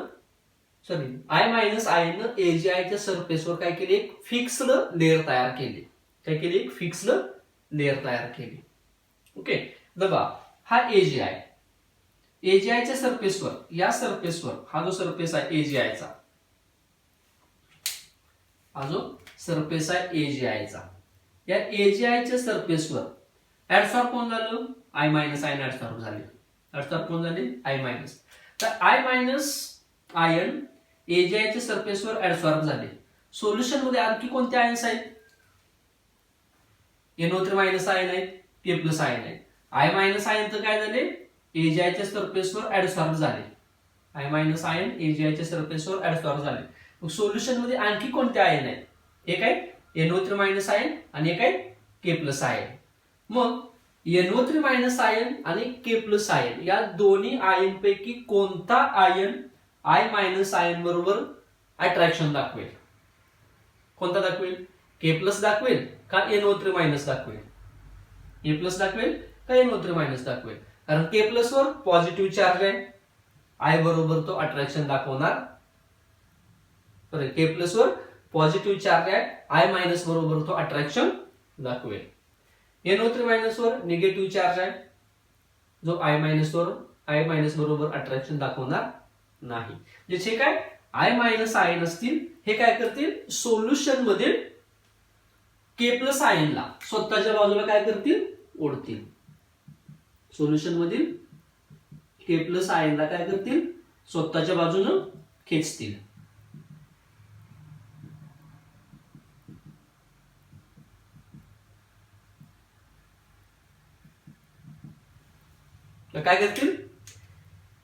सॉरी I minus ion न AgI च्या सरफेसवर काय केली, एक फिक्स्ड लेअर तयार केली. काय केली, एक फिक्स्ड लेअर तयार केली. ओके, बघा हा AgI, AgI च्या सरफेसवर, या सरफेसवर हा जो सरफेस आहे AgI चा, हा जो सरफेस आहे AgI चा, या AgI च्या सरफेसवर ऍडसॉर्ब कोण झालं, I मायनस आयन ऍडसॉर्ब झाले. ऍडसॉर्ब कोण झाले, I मायनस. तर I मायनस आयन AgI च्या सरफेसवर ऍडसॉर्ब झाले. सोल्युशन मध्ये आणखी कोणते आयन्स आहेत, NO3 मायनस आयन आहेत, K प्लस आयन आहेत. I मायनस आयन तर काय झाले, AgI च्या सरफेसवर ऍडसॉर्ब झाले. I मायनस आयन AgI च्या सरफेसवर ऍडसॉर्ब झाले. मग सोल्युशन मध्ये आणखी कोणते आयन आहेत, एक आहे NO3 मायनस आयन आणि एक आहे K प्लस आयन. मग NO3 मायनस आयन आणि K प्लस आयन या दोन्ही आयन पैकी कोणता आयन I मायनस आयन बरोबर अट्रॅक्शन दाखवेल, कोणता दाखवेल, K प्लस दाखवेल का NO3 मायनस दाखवेल, K प्लस दाखवेल का NO3 मायनस दाखवेल. कारण K प्लस वर पॉझिटिव्ह चार्ज आहे, I बरोबर तो अट्रॅक्शन दाखवणार. K प्लस वर पॉझिटिव्ह चार्ज आहे, I मायनस बरोबर तो अट्रॅक्शन दाखवेल. NO3 मायनस वर निगेटिव्ह चार्ज आहे, जो I मायनस वर I मायनस बरोबर अट्रॅक्शन दाखवणार नाही. जे काय I मायनस आयन असतील हे काय करतील, सोल्युशन मधील K प्लस आयनला स्वतःच्या बाजूला काय करतील, ओढतील. सोल्युशन मधील K प्लस आयनला काय करतील, स्वतःच्या बाजूने खेचतील. काय करतील,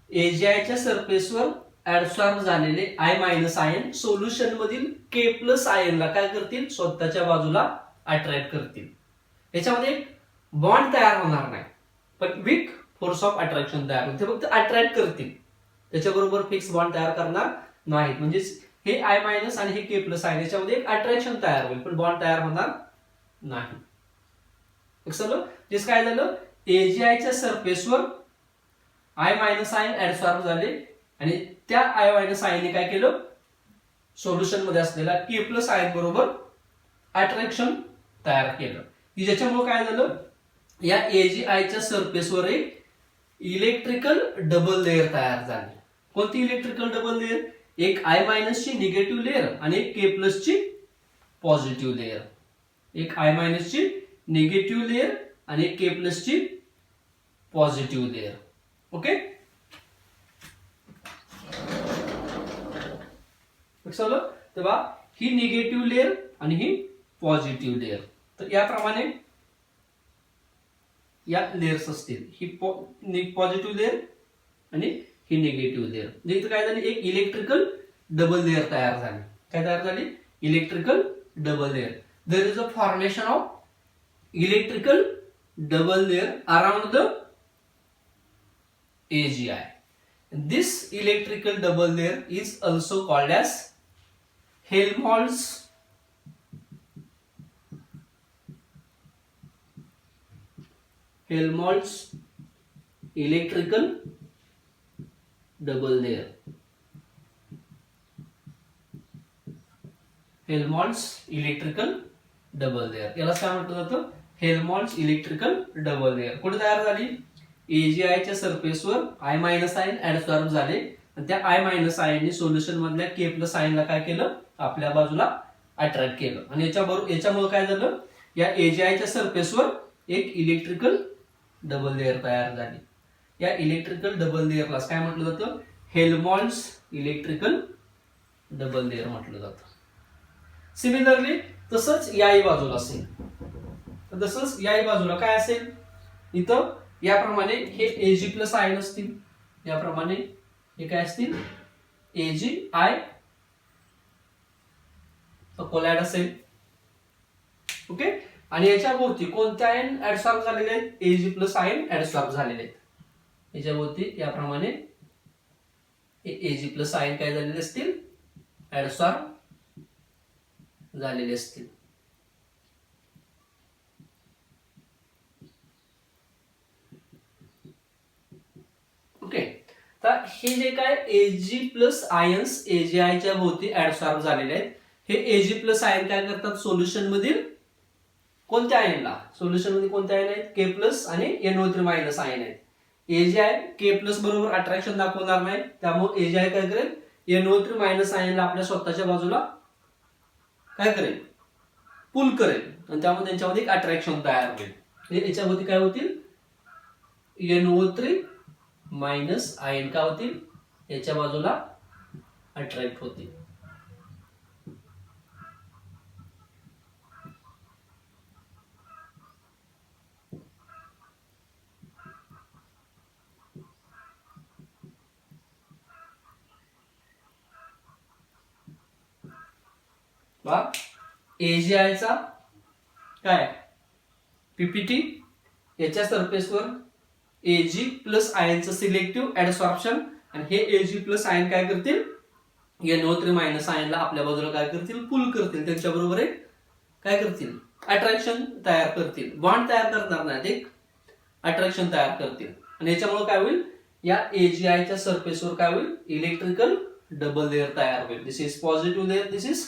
AgI च्या सरफेसवर ऍडसॉर्ब झालेले I मायनस आयन सोल्युशन मधील K प्लस आयनला काय करतील, स्वतःच्या बाजूला अट्रॅक्ट करतील. याच्यामध्ये एक बॉन्ड तयार होणार नाही, पण विक फोर्स ऑफ अट्रॅक्शन तयार होते, फक्त अट्रॅक्ट करतील, त्याच्याबरोबर फिक्स बॉन्ड तयार करणार नाहीत. म्हणजे हे I मायनस आणि हे K प्लस आयन याच्यामध्ये एक अट्रॅक्शन तयार होईल, पण बॉन्ड तयार होणार नाही. काय झालं, AgI च्या सरफेसवर I मायनस आयन ऍडसॉर्ब झाले आणि त्या I मायनस आयनने काय केलं, सोल्युशन मध्ये असलेला K प्लस आयन बरोबर अट्रॅक्शन तयार केलं, की ज्याच्यामुळे काय झालं, या AgI च्या सरफेसवर एक इलेक्ट्रिकल डबल लेअर तयार झाली. कोणती इलेक्ट्रिकल डबल लेअर, एक I मायनस ची निगेटिव्ह लेअर आणि एक K प्लस ची पॉझिटिव्ह लेअर. एक I मायनस ची निगेटिव्ह लेअर आणि एक K प्लस ची पॉझिटिव्ह लेअर. ओके, तेव्हा ही निगेटिव्ह लेअर आणि ही पॉझिटिव्ह लेअर. तर याप्रमाणे या लेअर्स असतील, ही पॉझिटिव्ह लेअर आणि ही निगेटिव्ह लेअर. इथं काय झाली, एक इलेक्ट्रिकल डबल लेअर तयार झाली. काय तयार झाली, electrical double layer. There is a formation of electrical double layer around the AgI. This electrical double layer is also called as Helmholtz electrical double layer. Helmholtz electrical double layer याला काय म्हटलं जातं, हेल्महोल्ट्ज इलेक्ट्रिकल डबल लेअर. कुठे तयार झाली, AgI च्या सरफेसवर I मायनस आयन ऍडसॉर्ब झाले आणि त्या I मायनस आयनने सोल्युशन मधल्या K प्लस आयनला काय केलं, आपल्या बाजूला अट्रॅक्ट केलं. आणि याच्यामुळे काय झालं, या AgI च्या सरफेसवर एक इलेक्ट्रिकल डबल लेअर तयार झाली. या इलेक्ट्रिकल डबल लेअरला काय म्हटलं जातं, हेल्महोल्ट्ज इलेक्ट्रिकल डबल लेअर म्हटलं जातं. सिमिलरली तसंच याही बाजूला असेल, तसंच याही बाजूला काय असेल, इथं याप्रमाणे हे Ag प्लस आयन असतील, याप्रमाणे हे काय असतील, AgI कोलॅड असेल. ओके, आणि याच्या भोवती कोणते आयन ऍडसॉर्ब झालेले आहेत, Ag प्लस आयन ऍडसॉर्ब झालेले आहेत. याच्या भोवती याप्रमाणे Ag प्लस आयन काय झालेले असतील, ऍडसॉर्ब झालेले असतील. ओके, तर हे जे काय Ag प्लस आयन्स AgI च्या भोवती ऍडसॉर्ब झालेले आहेत, हे Ag प्लस आयन काय करतात, सोल्युशन मधील कोणत्या आयनला, सोल्युशन मध्ये कोणत्या आयन आहेत, K प्लस आणि NO3 मायनस आयन आहेत. AgI K प्लस बरोबर अट्रॅक्शन दाखवणार नाही, त्यामुळे AgI काय करेल, NO3 मायनस आयनला आपल्या स्वतःच्या बाजूला काय करेल, पुल करेल, आणि त्यामुळे त्यांच्यामध्ये एक अट्रॅक्शन तयार होईल. याच्यामध्ये काय होतील, NO3 मायनस आयन काय होतील, याच्या बाजूला अट्रॅक्ट होतील. AgI चा काय पीपीटी, याच्या सरफेसवर Ag प्लस आयनचं सिलेक्टिव्ह ऍडसॉर्प्शन, आणि हे Ag प्लस आयन काय करतील, NO3 मायनस आयनला आपल्या बाजूला काय करतील, पुल करतील, त्यांच्या बरोबर एक काय करतील, अट्रॅक्शन तयार करतील. बॉन्ड तयार करणार नाही, एक अट्रॅक्शन तयार करतील, आणि याच्यामुळे काय होईल, या AgI च्या सरफेसवर काय होईल, इलेक्ट्रिकल डबल लेअर तयार होईल. This is positive layer, this is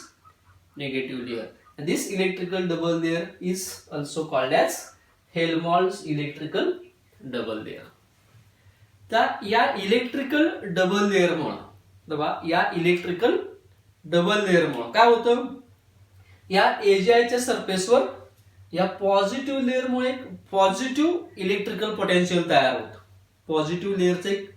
negative layer, and this electrical double layer is also called as Helmholtz electrical double layer. तर या इलेक्ट्रिकल डबल लेअर मुळे, या इलेक्ट्रिकल डबल लेअर मुळे काय होतं, या AgI च्या सरफेसवर या पॉझिटिव्ह लेअर मुळे पॉझिटिव्ह इलेक्ट्रिकल पोटेन्शियल तयार होतं, पॉझिटिव्ह लेअरचं एक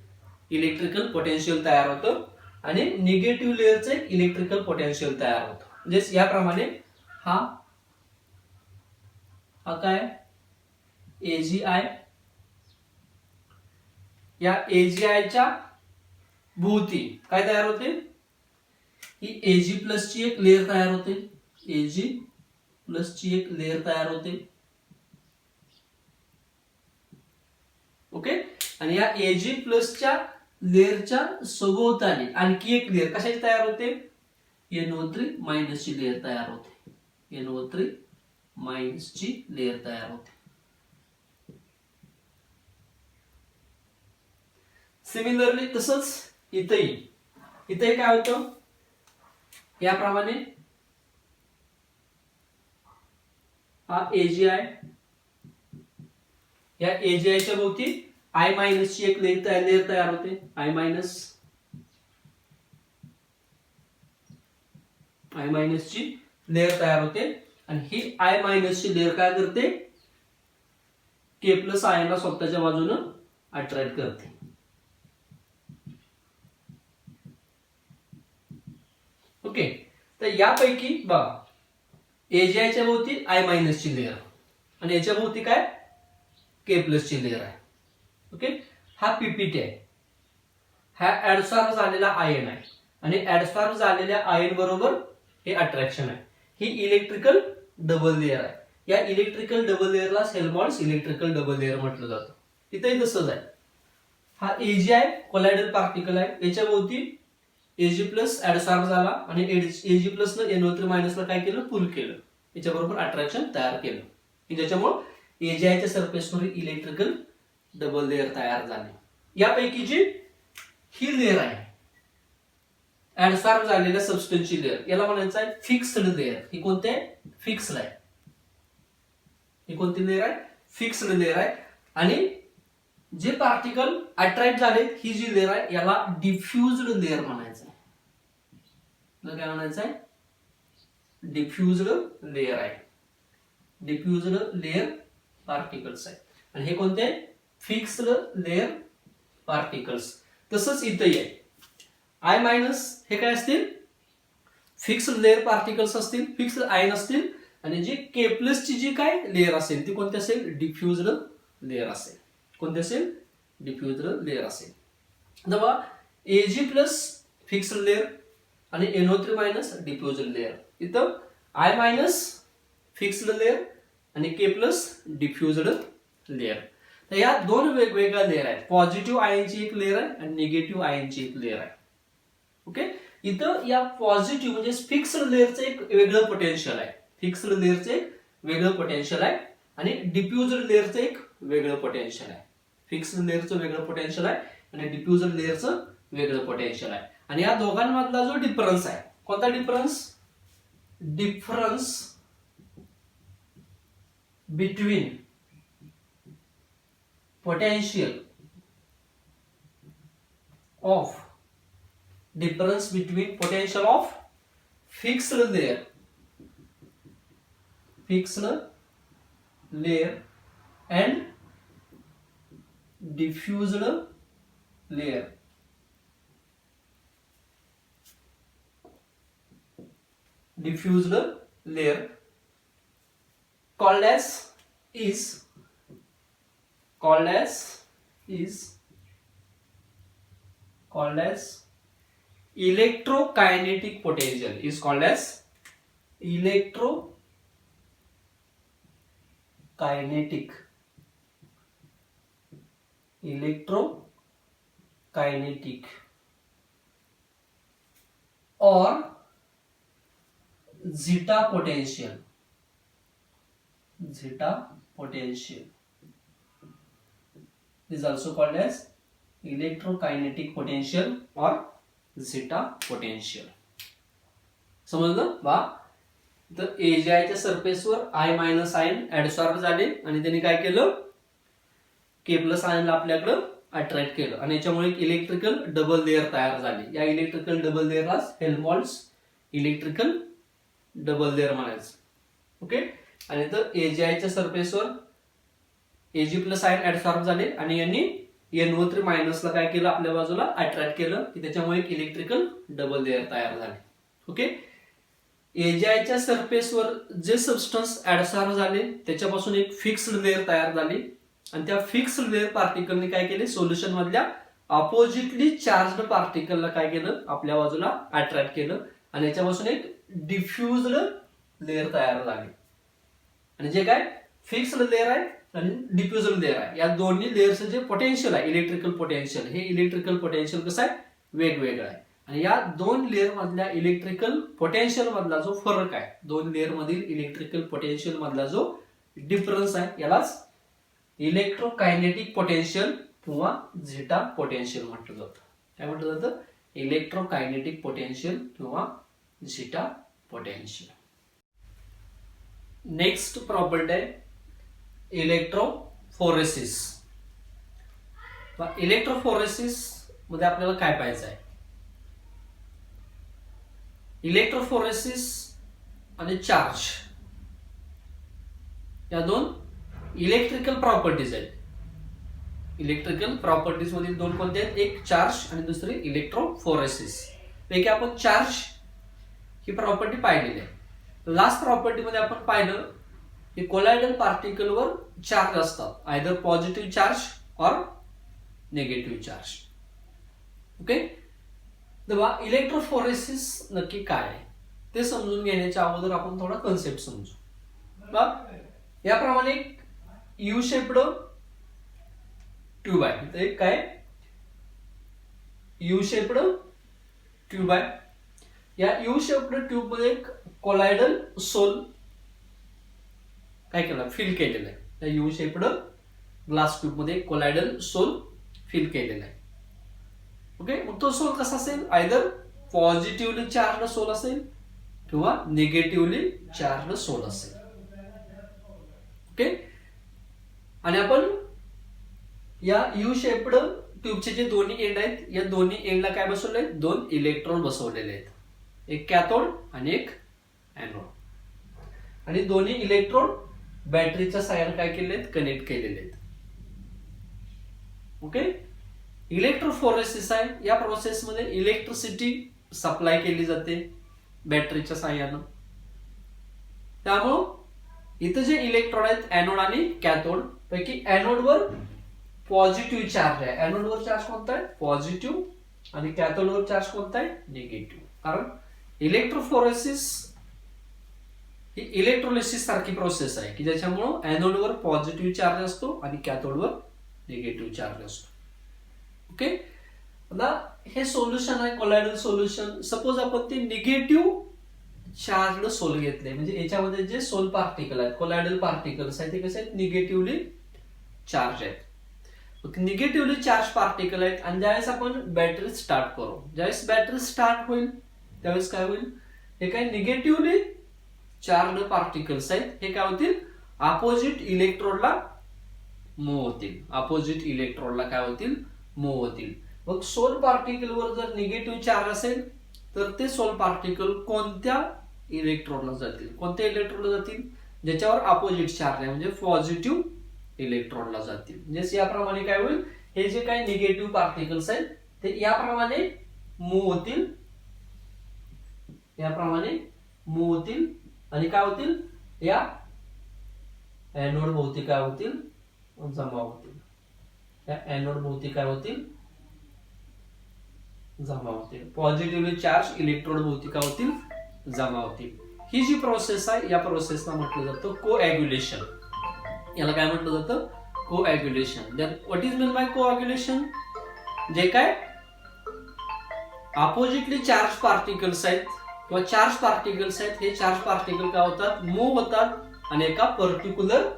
इलेक्ट्रिकल पोटेन्शियल तयार होतं, आणि निगेटिव्ह लेअरचं एक इलेक्ट्रिकल पोटेन्शियल तयार होतं. म्हणजे याप्रमाणे हा काय AgI, या AgI च्या भोवती काय तयार होते, ही Ag प्लस ची एक लेअर तयार होते, Ag प्लस ची एक लेअर तयार होते. ओके, आणि या Ag प्लस च्या लेअरच्या सभोवताली आणखी एक लेअर कशाची तयार होते, NO3 मायनस ची लेअर तयार होते, NO3 मायनस ची लेअर तयार होते. सिमिलरली तसंच इथेही काय होतं, याप्रमाणे हा AgI, या AgI च्या भोवती I मायनस ची एक लेअर तयार होते, I मायनस ची लेअर तयार होते, आणि ही I मायनस ची लेअर काय करते, K प्लस आयनला स्वतःच्या बाजूनं अट्रॅक्ट करते. ओके, तर यापैकी बघा AgI च्या भोवती I मायनस ची लेअर, आणि याच्या भोवती काय K प्लस ची लेअर आहे. ओके, हा पीपीटी आहे, हा ऍडसॉर्ब झालेला आयन आहे, आणि ऍडसॉर्ब झालेल्या आयन बरोबर हे अट्रॅक्शन आहे. ही इलेक्ट्रिकल डबल लेअर आहे. या इलेक्ट्रिकल डबल लेअरला हेल्महोल्ट्ज इलेक्ट्रिकल डबल लेअर म्हटलं जातं. इथेही तसंच आहे. हा AgI कोलायडल पार्टिकल आहे, याच्या भोवती Ag प्लस ऍडसॉर्ब झाला, आणि Ag प्लस न NO3 मायनसला काय केलं, पुल केलं, याच्याबरोबर अट्रॅक्शन तयार केलं, की ज्याच्यामुळे AgI च्या सरफेसवर इलेक्ट्रिकल डबल लेअर तयार झाले. यापैकी जी ही लेअर आहे ऍडसॉर्ब झालेल्या सबस्टन्सची लेअर, याला म्हणायचं आहे फिक्स्ड लेअर. ही कोणती आहे, फिक्स्ड आहे. ही कोणती लेअर आहे, फिक्स्ड लेअर आहे. आणि जे पार्टिकल अट्रॅक्ट झाले, ही जी लेअर आहे याला डिफ्युज्ड लेअर म्हणायचं आहे. काय म्हणायचं आहे, डिफ्युज्ड लेअर आहे. डिफ्युज्ड लेअर पार्टिकल्स आहे, आणि हे कोणते, फिक्स्ड लेअर पार्टिकल्स. तसंच इथंही आहे. I मायनस हे काय असतील, फिक्स्ड लेअर पार्टिकल्स असतील, फिक्स्ड आयन असतील, आणि जी K प्लस ची जी काय लेअर असेल ती कोणती असेल, डिफ्युज्ड लेअर असेल. कोणती असेल, डिफ्युज्ड लेअर असेल. तेव्हा Ag प्लस फिक्स्ड लेअर आणि NO3 मायनस डिफ्युज्ड लेअर. इथं I मायनस फिक्स्ड लेअर आणि K प्लस डिफ्युज्ड लेअर. तर या दोन वेगवेगळ्या लेअर आहेत. पॉझिटिव्ह आयनची एक लेअर आहे आणि निगेटिव्ह आयनची एक लेअर आहे. ओके, इथं या पॉझिटिव्ह म्हणजे फिक्स्ड लेअरचं एक वेगळं पोटेन्शियल आहे, फिक्स्ड लेअरचं एक वेगळं पोटेन्शियल आहे आणि डिफ्युज्ड लेअरचं एक वेगळं पोटेन्शियल आहे. फिक्स्ड लेअरचं वेगळं पोटेन्शियल आहे आणि डिफ्युज्ड लेअरचं वेगळं पोटेन्शियल आहे. आणि या दोघांमधला जो डिफरन्स आहे, कोणता difference? Difference between potential of fixed layer and diffused layer called as electrokinetic potential, is called as electrokinetic or zeta potential is also called as electrokinetic potential or zeta potential. समजलं बा? तर एजीआयच्या सरफेसवर I मायनस आयन ऍडसॉर्ब झाले आणि त्यांनी काय केलं? के प्लस आयनला आपल्याकडं अट्रॅक्ट केलं आणि याच्यामुळे एक इलेक्ट्रिकल डबल लेअर तयार झाली. या इलेक्ट्रिकल डबल लेअरलाच हेल्महोल्ट्ज इलेक्ट्रिकल डबल लेअर म्हणायचं. ओके, आणि तर एजीआयच्या सरफेसवर एजी प्लस आयन ऍडसॉर्ब झाले आणि यांनी NO3 मायनसला काय केलं? आपल्या बाजूला अट्रॅक्ट केलं की त्याच्यामुळे एक इलेक्ट्रिकल डबल लेअर तयार झाले. ओके, एजीआयच्या सरफेसवर जे सबस्टन्स ऍडसॉर्ब झाले त्याच्यापासून एक फिक्स्ड लेअर तयार झाली आणि त्या फिक्स्ड लेअर पार्टिकलने काय केले? सोल्युशन मधल्या अपोजिटली चार्ज्ड पार्टिकलला काय केलं? आपल्या बाजूला अट्रॅक्ट केलं आणि याच्यापासून एक डिफ्युज्ड लेअर तयार झाली. आणि जे काय फिक्स्ड लेअर आहे आणि डिफ्युज्ड लेअर आहे, या दोन्ही लेअरचं जे पोटेन्शियल आहे इलेक्ट्रिकल पोटेन्शियल, हे इलेक्ट्रिकल पोटेन्शियल कसं आहे? वेगवेगळं आहे. आणि या दोन लेअर मधल्या इलेक्ट्रिकल पोटेन्शियल मधला जो फरक आहे, दोन लेअर मधील इलेक्ट्रिकल पोटेन्शियल मधला जो डिफरन्स आहे, यालाच इलेक्ट्रोकायनेटिक पोटेन्शियल किंवा झिटा पोटेन्शियल म्हटलं जातं. काय म्हटलं जातं? इलेक्ट्रोकायनेटिक पोटेन्शियल किंवा झिटा पोटेन्शियल. नेक्स्ट प्रॉपर्टी आहे इलेक्ट्रोफोरेसिस. इलेक्ट्रोफोरेसिस मध्ये आपल्याला काय पाहायचं आहे? इलेक्ट्रोफोरेसिस आणि चार्ज या दोन इलेक्ट्रिकल प्रॉपर्टीज आहेत. इलेक्ट्रिकल प्रॉपर्टीज मधील दोन कोणते आहेत? एक चार्ज आणि दुसरी इलेक्ट्रोफोरेसिस. पैकी आपण चार्ज ही प्रॉपर्टी पाहिलेली आहे. लास्ट प्रॉपर्टी मध्ये आपण पाहिलं की कोलायडल पार्टिकलवर चार्ज असतात, आयदर पॉझिटिव्ह चार्ज और निगेटिव्ह चार्ज. ओके, तेव्हा इलेक्ट्रोफोरेसिस नक्की काय आहे ते समजून घेण्याच्या अगोदर आपण थोडा कन्सेप्ट समजू. याप्रमाणे एक यू शेप्ड ट्यूब आहे. एक काय यू शेप्ड ट्यूब आहे. या यू शेप्ड ट्यूब मध्ये एक कोलायडल सोल काय केलं? फिल केलेलं आहे. त्या यू शेप्ड ग्लास ट्यूब मध्ये कोलायडल सोल फिल केलेला आहे. ओके, मग तो सोल कसा असेल? आयदर पॉझिटिव्हली चार्ज सोल असेल किंवा निगेटिव्हली चार्ज सोल असेल. ओके, आणि आपण या यू शेप्ड ट्यूबचे जे दोन्ही एंड आहेत, या दोन्ही एंडला काय बसवले आहेत? दोन इलेक्ट्रॉन बसवलेले आहेत, एक कॅथोड आणि एक एनोड. आणि दोन्ही इलेक्ट्रॉन बॅटरीच्या साह्याने काय केले आहेत? कनेक्ट केलेले आहेत. ओके, इलेक्ट्रोफोरेसिस आहे. या प्रोसेसमध्ये इलेक्ट्रिसिटी सप्लाय केली जाते बॅटरीच्या साह्यानं. त्यामुळं इथं जे इलेक्ट्रॉन आहेत एनोड आणि कॅथोड पैकी एनोडवर पॉझिटिव्ह चार्ज आहे. एनोडवर चार्ज कोणता आहे? पॉझिटिव्ह. आणि कॅथोडवर चार्ज कोणता आहे? निगेटिव्ह. कारण इलेक्ट्रोफोरेसिस ही इलेक्ट्रोलिसिस सारखी प्रोसेस आहे की ज्याच्यामुळं एनोडवर पॉझिटिव्ह चार्ज असतो आणि कॅथोडवर निगेटिव्ह चार्ज असतो. ओके, आता हे सोल्युशन आहे कोलायडल सोल्युशन. सपोज आपण ते निगेटिव्ह चार्ज सोल घेतले, म्हणजे याच्यामध्ये जे सोल पार्टिकल आहेत, कोलायडल पार्टिकल्स आहेत, ते कसे आहेत, निगेटिव्हली चार्ज आहेत. निगेटिव्हली चार्ज पार्टिकल आहेत. आणि ज्यावेळेस आपण बॅटरी स्टार्ट करू, ज्यावेळेस बॅटरी स्टार्ट होईल त्यावेळेस काय होईल, हे काय निगेटिव्हली चार्ज पार्टिकल्स आहेत, हे काय होतील, अपोजिट इलेक्ट्रोडला मूव्ह होतील. अपोजिट इलेक्ट्रोडला काय होतील, मूव्ह होतील. मग सोल पार्टिकल वर जर निगेटिव्ह चार्ज असेल तर ते सोल पार्टिकल कोणत्या इलेक्ट्रोडला जातील, कोणत्या इलेक्ट्रोडला जातील, ज्याच्यावर अपोजिट चार्ज आहे, म्हणजे पॉझिटिव्ह इलेक्ट्रॉनला जातील. म्हणजे याप्रमाणे काय होईल, हे जे काही निगेटिव्ह पार्टिकल्स आहेत ते याप्रमाणे मूव्ह होतील, याप्रमाणे मूव्ह होतील आणि काय होतील, या एनोड भोवती काय होतील, जमा होतील. या एनोड भोवती काय होतील, जमा होतील. पॉझिटिव्हली चार्ज इलेक्ट्रोड भोवती काय होतील, जमा होतील. ही जी प्रोसेस आहे या प्रोसेसला म्हटलं जातं कोॲग्युलेशन. याला काय म्हटलं जातं, coagulation. What is mean by coagulation, जे काय अपोजिटली चार्ज पार्टिकल्स आहेत किंवा चार्ज पार्टिकल्स आहेत, हे चार्ज पार्टिकल काय होतात, मूव्ह होतात आणि एका पर्टिक्युलर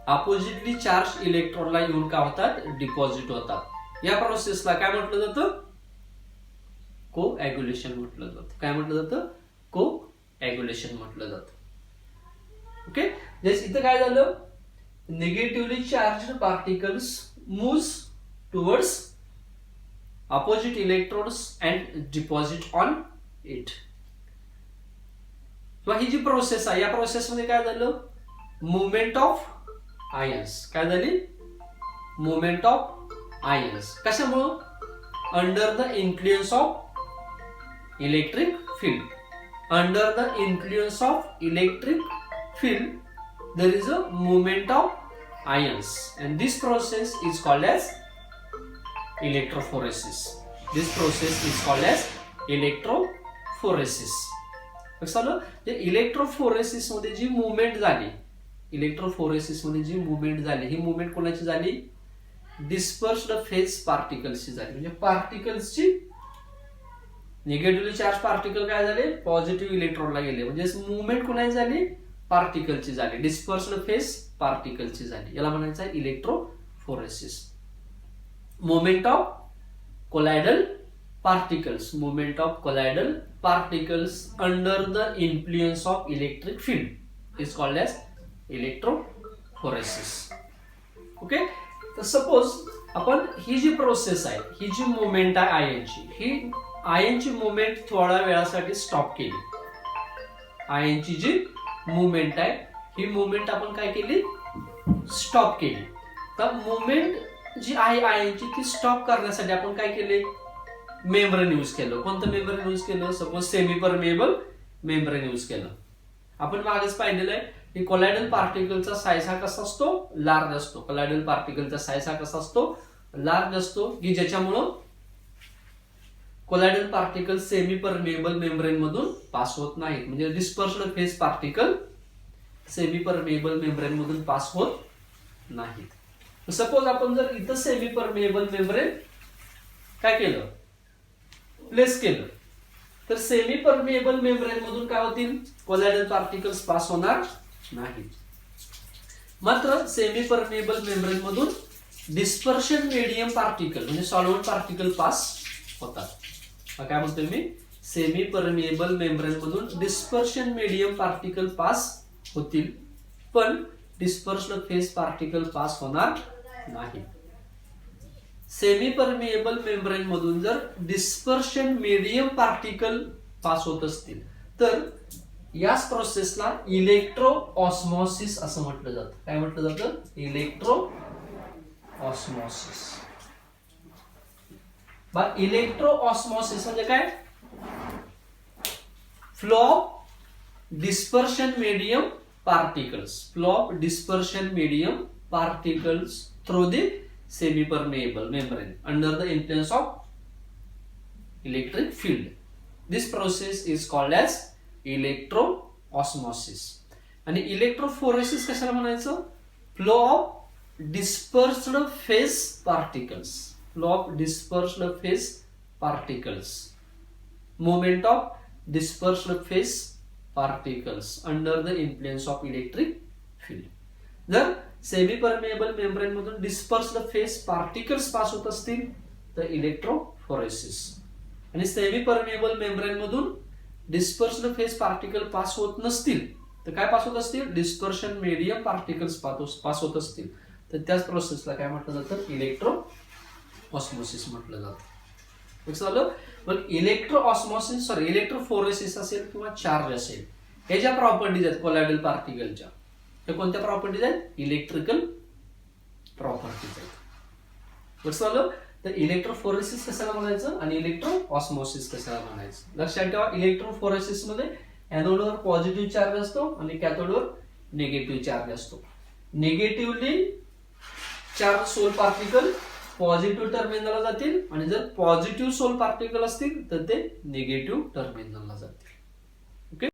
अपोजिटली चार्ज इलेक्ट्रॉनला येऊन काय होतात, डिपॉझिट होतात. या प्रोसेसला काय म्हटलं जातं, कोॲग्युलेशन म्हटलं जातं. काय म्हटलं जातं, कोॲग्युलेशन म्हटलं जातं. ओके, इथं काय झालं, negatively charged particles moves towards opposite electrodes and deposit on it. ही जी प्रोसेस आहे या प्रोसेस मध्ये काय झालं, मुवमेंट ऑफ आयन्स. काय झाली, मुवमेंट ऑफ आयन्स. कशामुळं, under the influence of electric field. Under the influence of electric field there is a movement of ions and this process is called as electrophoresis. This process is called as electrophoresis. कसं, जे इलेक्ट्रोफोरेसिस मध्ये जी मुवमेंट झाली, इलेक्ट्रोफोरेसिस मध्ये जी मुवमेंट झाली, ही मुवमेंट कोणाची झाली, डिस्पर्स्ड फेज पार्टिकल्सची झाली. म्हणजे पार्टिकल्सची निगेटिव्हली चार्ज पार्टिकल काय झाले, पॉझिटिव्ह इलेक्ट्रॉनला गेले, म्हणजे मुवमेंट कोणाची झाली, पार्टिकलची झाली, डिस्पर्स्ड फेज पार्टिकलची झाली. याला म्हणायचं आहे electrophoresis. Movement of colloidal particles, movement of colloidal particles under the influence of electric field is called as electrophoresis. Okay, तर सपोज आपण ही जी प्रोसेस आहे, ही जी मुवमेंट आहे आयनची, ही आयनची मुवमेंट थोड्या वेळासाठी स्टॉप केली. आयनची जी मुवमेंट आहे ही मुवमेंट आपण काय केली, स्टॉप केली. तर मुवमेंट जी आहे आयनची ती स्टॉप करण्यासाठी आपण काय केले, मेम्ब्रेन यूज केलं. कोणतं मेम्ब्रेन यूज केलं, suppose semi permeable membrane use केलं. आपण मागेच पाहिलेलं आहे की कोलायडल पार्टिकलचा साईज हा कसा असतो, लार्ज असतो. कोलायडल पार्टिकलचा साईज हा कसा असतो, लार्ज असतो, की ज्याच्यामुळं कोलायडल पार्टिकल सेमी परमेएबल मेम्ब्रेन मधून पास होत नाहीत. म्हणजे dispersed phase particle semi permeable membrane मधून पास होत नाहीत. सपोज आपण जर इथं सेमी परमेएबल मेम्ब्रेन काय केलं, प्लेस केलं, तर सेमी परमेएबल मेम्ब्रेन मधून काय होतील, कोलायडल पार्टिकल्स पास होणार नाहीत. मात्र सेमी परमेएबल मेम्ब्रेन मधून डिस्पर्शन मीडियम पार्टिकल म्हणजे सॉल्व्हंट पार्टिकल पास होतात. काय म्हणतोय मी, सेमी परमेएबल मेम्ब्रेन मधून डिस्पर्शन मीडियम पार्टिकल पास होतील, पण डिस्पर्स्ड फेज पार्टिकल पास होणार नाही. सेमी परमेएबल मेम्ब्रेन मधून जर डिस्पर्शन मीडियम पार्टिकल पास होत असतील तर याच प्रोसेसला इलेक्ट्रो ऑस्मॉसिस असं म्हटलं जातं. काय म्हटलं जातं, इलेक्ट्रो ऑस्मॉसिस. इलेक्ट्रो ऑस्मॉसिस म्हणजे काय, flow of dispersion medium particles, flow of dispersion medium particles through the semi permeable membrane under the influence of electric field. This process is called as electro osmosis. आणि इलेक्ट्रोफोरेसिस कशाला म्हणायचं, flow of dispersed phase particles, flow of dispersed phase particles. Movement of dispersed phase particles under the influence of electric field. जर सेमी परमेएबल मेम्ब्रेन मधून डिस्पर्स्ड फेस पार्टिकल्स पास होत असतील तर इलेक्ट्रोफोरेसिस, आणि सेमी परमेएबल मेम्ब्रेन मधून डिस्पर्स्ड फेस पार्टिकल पास होत नसतील तर काय पास होत असतील, डिस्पर्शन मीडियम पार्टिकल्स पास होत असतील तर त्याच प्रोसेसला काय म्हटलं जातं, इलेक्ट्रो ऑस्मोसिस म्हटलं जातं. झालं. मग इलेक्ट्रोफोरेसिस असेल किंवा चार्ज असेल, हे ज्या प्रॉपर्टीज आहेत कोलायडल पार्टिकलच्या, हे कोणत्या प्रॉपर्टीज आहेत, इलेक्ट्रिकल प्रॉपर्टीज आहेत. झालं. तर इलेक्ट्रोफोरेसिस कशाला म्हणायचं आणि इलेक्ट्रो ऑस्मोसिस कशाला म्हणायचं, लक्षात ठेवा. इलेक्ट्रोफोरेसिस मध्ये एनोडवर पॉझिटिव्ह चार्ज असतो आणि कॅथोडवर निगेटिव्ह चार्ज असतो. Negatively charge sol particle positive टर्मिनलला जातील आणि जर पॉझिटिव्ह सोल पार्टिकल असतील तर ते निगेटिव्ह टर्मिनलला जातील.